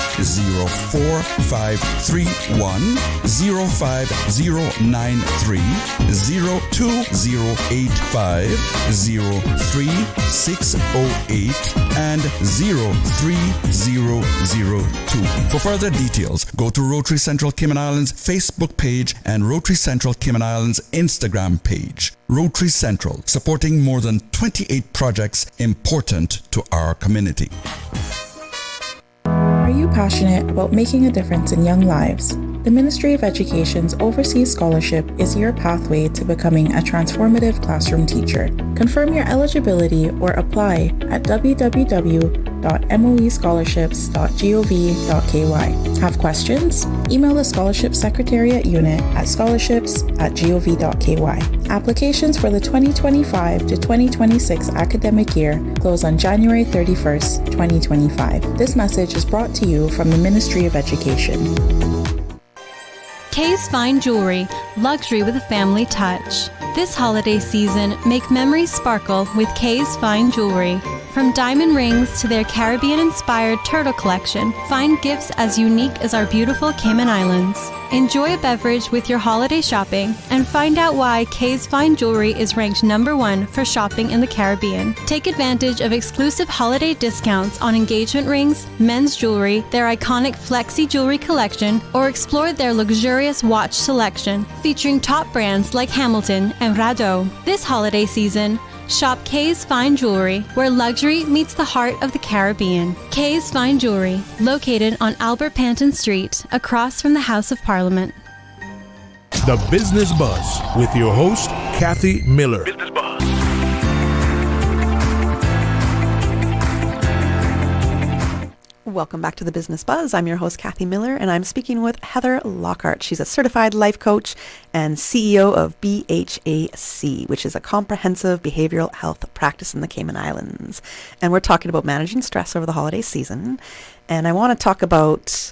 04531, 05093, 02085, 03608, and 03002. For further details, go to Rotary Central Cayman Islands Facebook page and Rotary Central Cayman Islands Instagram page. Rotary Central, supporting more than 28 projects important to our community. Are you passionate about making a difference in young lives? The Ministry of Education's Overseas Scholarship is your pathway to becoming a transformative classroom teacher. Confirm your eligibility or apply at www.moescholarships.gov.ky. Have questions? Email the Scholarship Secretariat Unit at scholarships@gov.ky. Applications for the 2025 to 2026 academic year close on January 31st, 2025. This message is brought to you from the Ministry of Education. Kay's Fine Jewelry, luxury with a family touch. This holiday season, make memories sparkle with Kay's Fine Jewelry. From diamond rings to their Caribbean-inspired turtle collection, find gifts as unique as our beautiful Cayman Islands. Enjoy a beverage with your holiday shopping and find out why Kay's Fine Jewelry is ranked #1 for shopping in the Caribbean. Take advantage of exclusive holiday discounts on engagement rings, men's jewelry, their iconic Flexi jewelry collection, or explore their luxurious watch selection featuring top brands like Hamilton and Rado. This holiday season, shop Kay's Fine Jewelry, where luxury meets the heart of the Caribbean. Kay's Fine Jewelry, located on Albert Panton Street, across from the House of Parliament. The Business Buzz with your host, Kathy Miller. Business Buzz. Welcome back to the Business Buzz. I'm your host, Kathy Miller, and I'm speaking with Heather Lockhart. She's a certified life coach and CEO of BHAC, which is a comprehensive behavioral health practice in the Cayman Islands. And we're talking about managing stress over the holiday season. And I want to talk about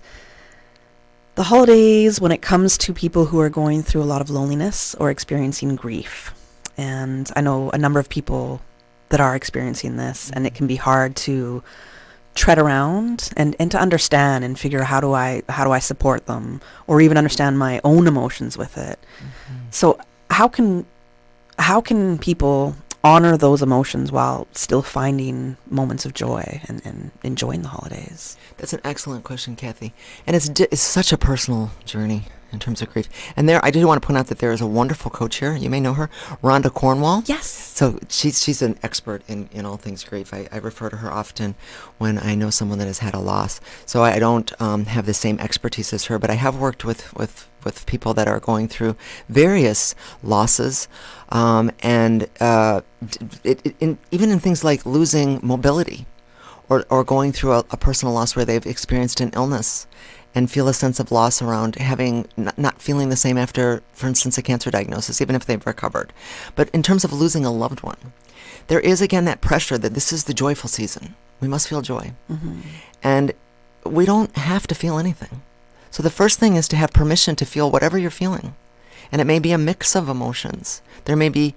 the holidays when it comes to people who are going through a lot of loneliness or experiencing grief. And I know a number of people that are experiencing this, and it can be hard to tread around and to understand and figure how do I support them, or even understand my own emotions with it. So how can people honor those emotions while still finding moments of joy and enjoying the holidays? That's an excellent question, Kathy. And it's such a personal journey in terms of grief. And I do want to point out that there is a wonderful coach here. You may know her, Rhonda Cornwall. Yes. So she's an expert in all things grief. I refer to her often when I know someone that has had a loss. So I don't have the same expertise as her, but I have worked with people that are going through various losses, and even in things like losing mobility, or going through a personal loss where they've experienced an illness and feel a sense of loss around having not feeling the same after, for instance, a cancer diagnosis, even if they've recovered. But in terms of losing a loved one, there is again that pressure that this is the joyful season. We must feel joy. Mm-hmm. And we don't have to feel anything. So the first thing is to have permission to feel whatever you're feeling. And it may be a mix of emotions. There may be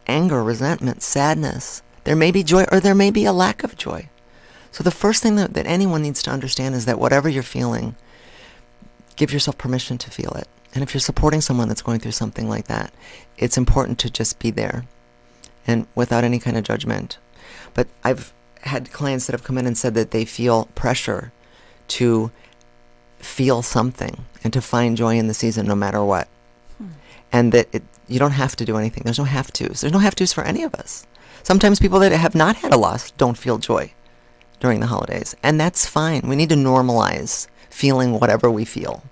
anger, resentment, sadness. There may be joy, or there may be a lack of joy. So the first thing that anyone needs to understand is that whatever you're feeling, give yourself permission to feel it. And if you're supporting someone that's going through something like that, it's important to just be there and without any kind of judgment. But I've had clients that have come in and said that they feel pressure to feel something and to find joy in the season no matter what. And that you don't have to do anything. There's no have-tos. There's no have-tos for any of us. Sometimes people that have not had a loss don't feel joy during the holidays. And that's fine. We need to normalize feeling whatever we feel.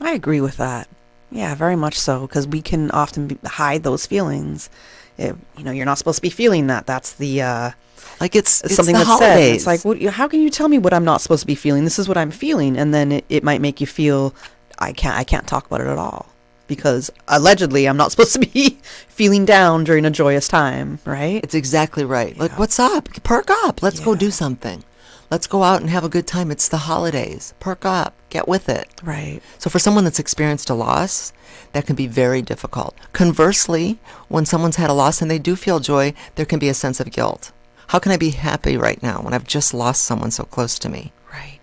I agree with that. Yeah, very much so, because we can often hide those feelings. You're not supposed to be feeling that. That's the it's something the that's said. holidays. It's like, how can you tell me what I'm not supposed to be feeling? This is what I'm feeling, and then it might make you feel I can't talk about it at all because allegedly I'm not supposed to be feeling down during a joyous time, right? It's exactly right. Yeah. Like, what's up? Perk up. Let's go do something. Let's go out and have a good time. It's the holidays. Perk up. Get with it. Right. So for someone that's experienced a loss, that can be very difficult. Conversely, when someone's had a loss and they do feel joy, there can be a sense of guilt. How can I be happy right now when I've just lost someone so close to me? Right.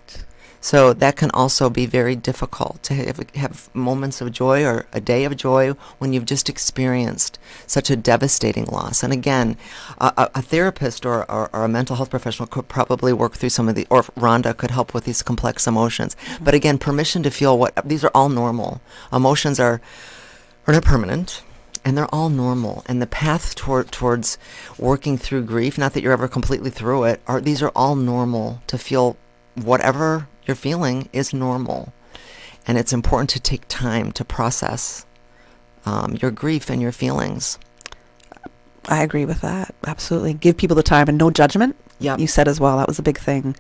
So that can also be very difficult to have moments of joy or a day of joy when you've just experienced such a devastating loss. And again, a therapist or a mental health professional could probably work through some of or Rhonda could help with these complex emotions. Mm-hmm. But again, permission to feel these are all normal. Emotions are not permanent. And they're all normal. And the path towards working through grief, not that you're ever completely through it, these are all normal. To feel whatever you're feeling is normal. And it's important to take time to process your grief and your feelings. I agree with that. Absolutely. Give people the time and no judgment. Yeah. You said as well, that was a big thing.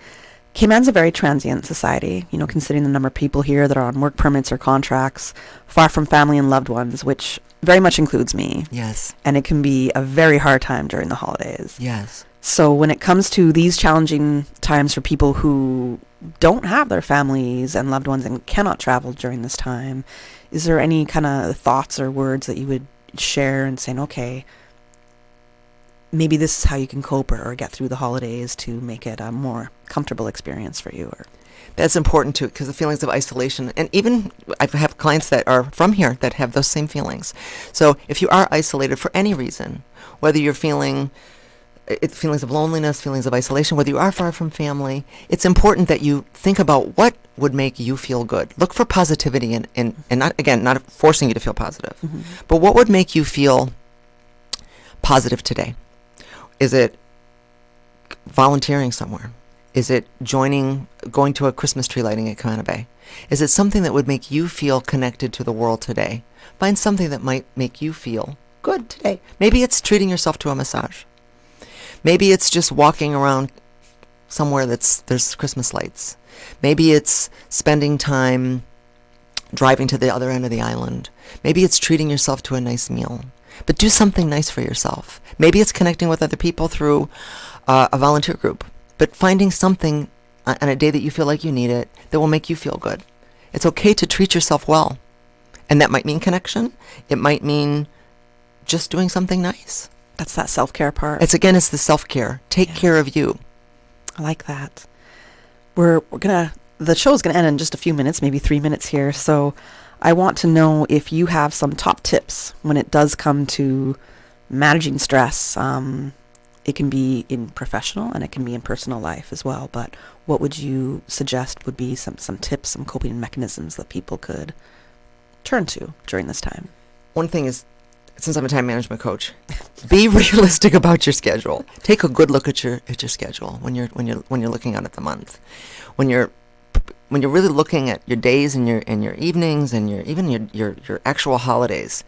Cayman's a very transient society, considering the number of people here that are on work permits or contracts, far from family and loved ones, which very much includes me. Yes. And it can be a very hard time during the holidays. Yes. So when it comes to these challenging times for people who don't have their families and loved ones and cannot travel during this time, is there any kind of thoughts or words that you would share and saying, okay, maybe this is how you can cope or get through the holidays to make it a more comfortable experience for you? Or that's important too, because the feelings of isolation, and even I have clients that are from here that have those same feelings. So if you are isolated for any reason, whether you're feeling feelings of loneliness, feelings of isolation, whether you are far from family, it's important that you think about what would make you feel good. Look for positivity and not forcing you to feel positive, mm-hmm. but what would make you feel positive today? Is it volunteering somewhere? Is it going to a Christmas tree lighting at Cayman Bay? Is it something that would make you feel connected to the world today? Find something that might make you feel good today. Maybe it's treating yourself to a massage. Maybe it's just walking around somewhere there's Christmas lights. Maybe it's spending time driving to the other end of the island. Maybe it's treating yourself to a nice meal. But do something nice for yourself. Maybe it's connecting with other people through a volunteer group. But finding something on a day that you feel like you need it that will make you feel good. It's okay to treat yourself well. And that might mean connection. It might mean just doing something nice. That's that self-care part. It's the self-care. Take care of you. I like that. The show's gonna end in just a few minutes, maybe 3 minutes here. So I want to know if you have some top tips when it does come to managing stress. It can be in professional and it can be in personal life as well. But what would you suggest would be some tips, some coping mechanisms that people could turn to during this time? One thing is, since I'm a time management coach, be realistic about your schedule. Take a good look at your schedule when you're looking out at the month. When you're really looking at your days and your evenings and your actual holidays,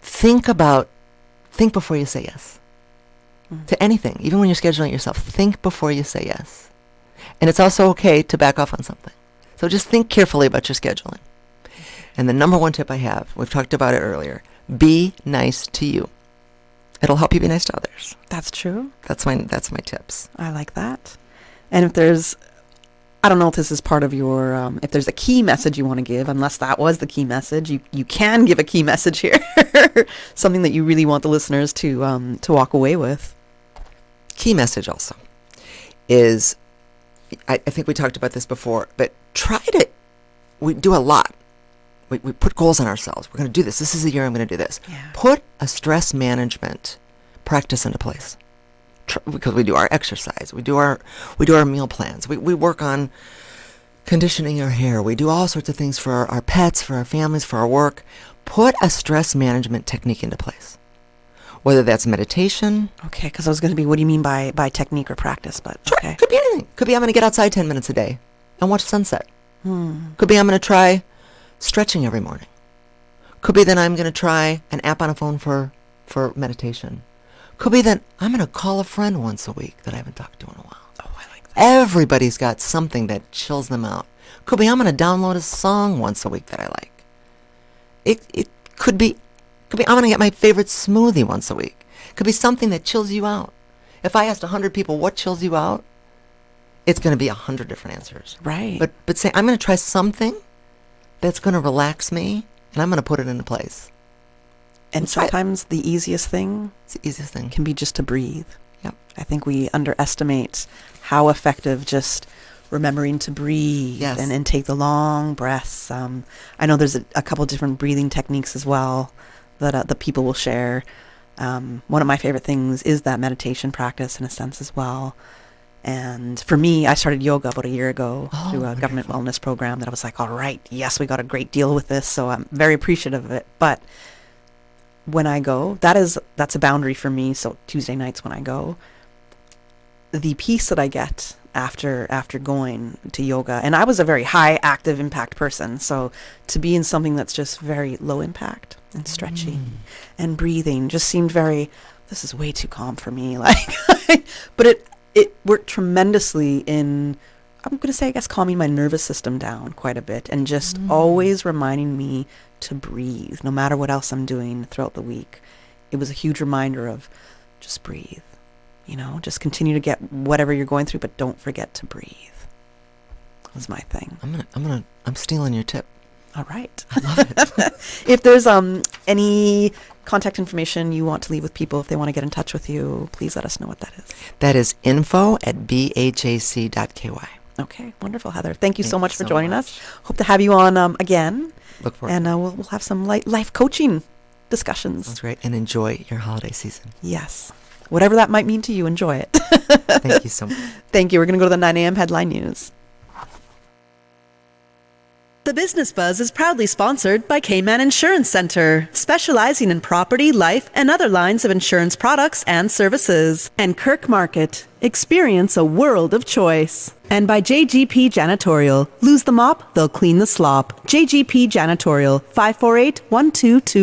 think before you say yes. To anything, even when you're scheduling it yourself, think before you say yes. And it's also okay to back off on something. So just think carefully about your scheduling. And the number one tip I have, we've talked about it earlier, be nice to you. It'll help you be nice to others. That's true. That's my tips. I like that. And if there's, I don't know if this is part of your, if there's a key message you want to give, unless that was the key message, you can give a key message here. Something that you really want the listeners to walk away with. Key message also is, I think we talked about this before, but try to we do a lot. We put goals on ourselves. We're going to do this. This is the year I'm going to do this. Put a stress management practice into place. Because we do our exercise, we do our meal plans. We work on conditioning our hair. We do all sorts of things for our pets, for our families, for our work. Put a stress management technique into place. Whether that's meditation. Okay, because I was going to be, what do you mean by technique or practice? But okay. Could be anything. Could be I'm going to get outside 10 minutes a day and watch sunset. Could be I'm going to try stretching every morning. Could be that I'm going to try an app on a phone for meditation. Could be that I'm going to call a friend once a week that I haven't talked to in a while. Oh, I like that. Everybody's got something that chills them out. Could be I'm going to download a song once a week that I like. It could be I'm going to get my favorite smoothie once a week. Could be something that chills you out. If I asked 100 people what chills you out, it's going to be 100 different answers. Right. But say I'm going to try something that's going to relax me, and I'm going to put it into place. And sometimes the easiest thing can be just to breathe. Yep. I think we underestimate how effective just remembering to breathe and take the long breaths. I know there's a couple different breathing techniques as well that the people will share. One of my favorite things is that meditation practice in a sense as well. And for me, I started yoga about a year ago through a government wellness program that I was like, all right, yes, we got a great deal with this. So I'm very appreciative of it. But when I go, that's a boundary for me. So Tuesday nights when I go, the peace that I get after going to yoga, and I was a very high active impact person, so to be in something that's just very low impact and stretching and breathing just seemed this is way too calm for me. But it worked tremendously in, I'm going to say, I guess, calming my nervous system down quite a bit and just always reminding me to breathe no matter what else I'm doing throughout the week. It was a huge reminder of just breathe, just continue to get whatever you're going through, but don't forget to breathe. That's my thing. I'm stealing your tip. All right. I love it. If there's any contact information you want to leave with people, if they want to get in touch with you, please let us know what that is. That is info@bhac.ky. Okay, wonderful, Heather. Thank you so much for joining us. Hope to have you on again. Look forward. And we'll have some life coaching discussions. That's great. And enjoy your holiday season. Yes. Whatever that might mean to you, enjoy it. Thank you so much. Thank you. We're going to go to the 9 a.m. headline news. The Business Buzz is proudly sponsored by Cayman Insurance Center, specializing in property, life, and other lines of insurance products and services. And Kirk Market, experience a world of choice. And by JGP Janitorial, lose the mop, they'll clean the slop. JGP Janitorial, 548-122.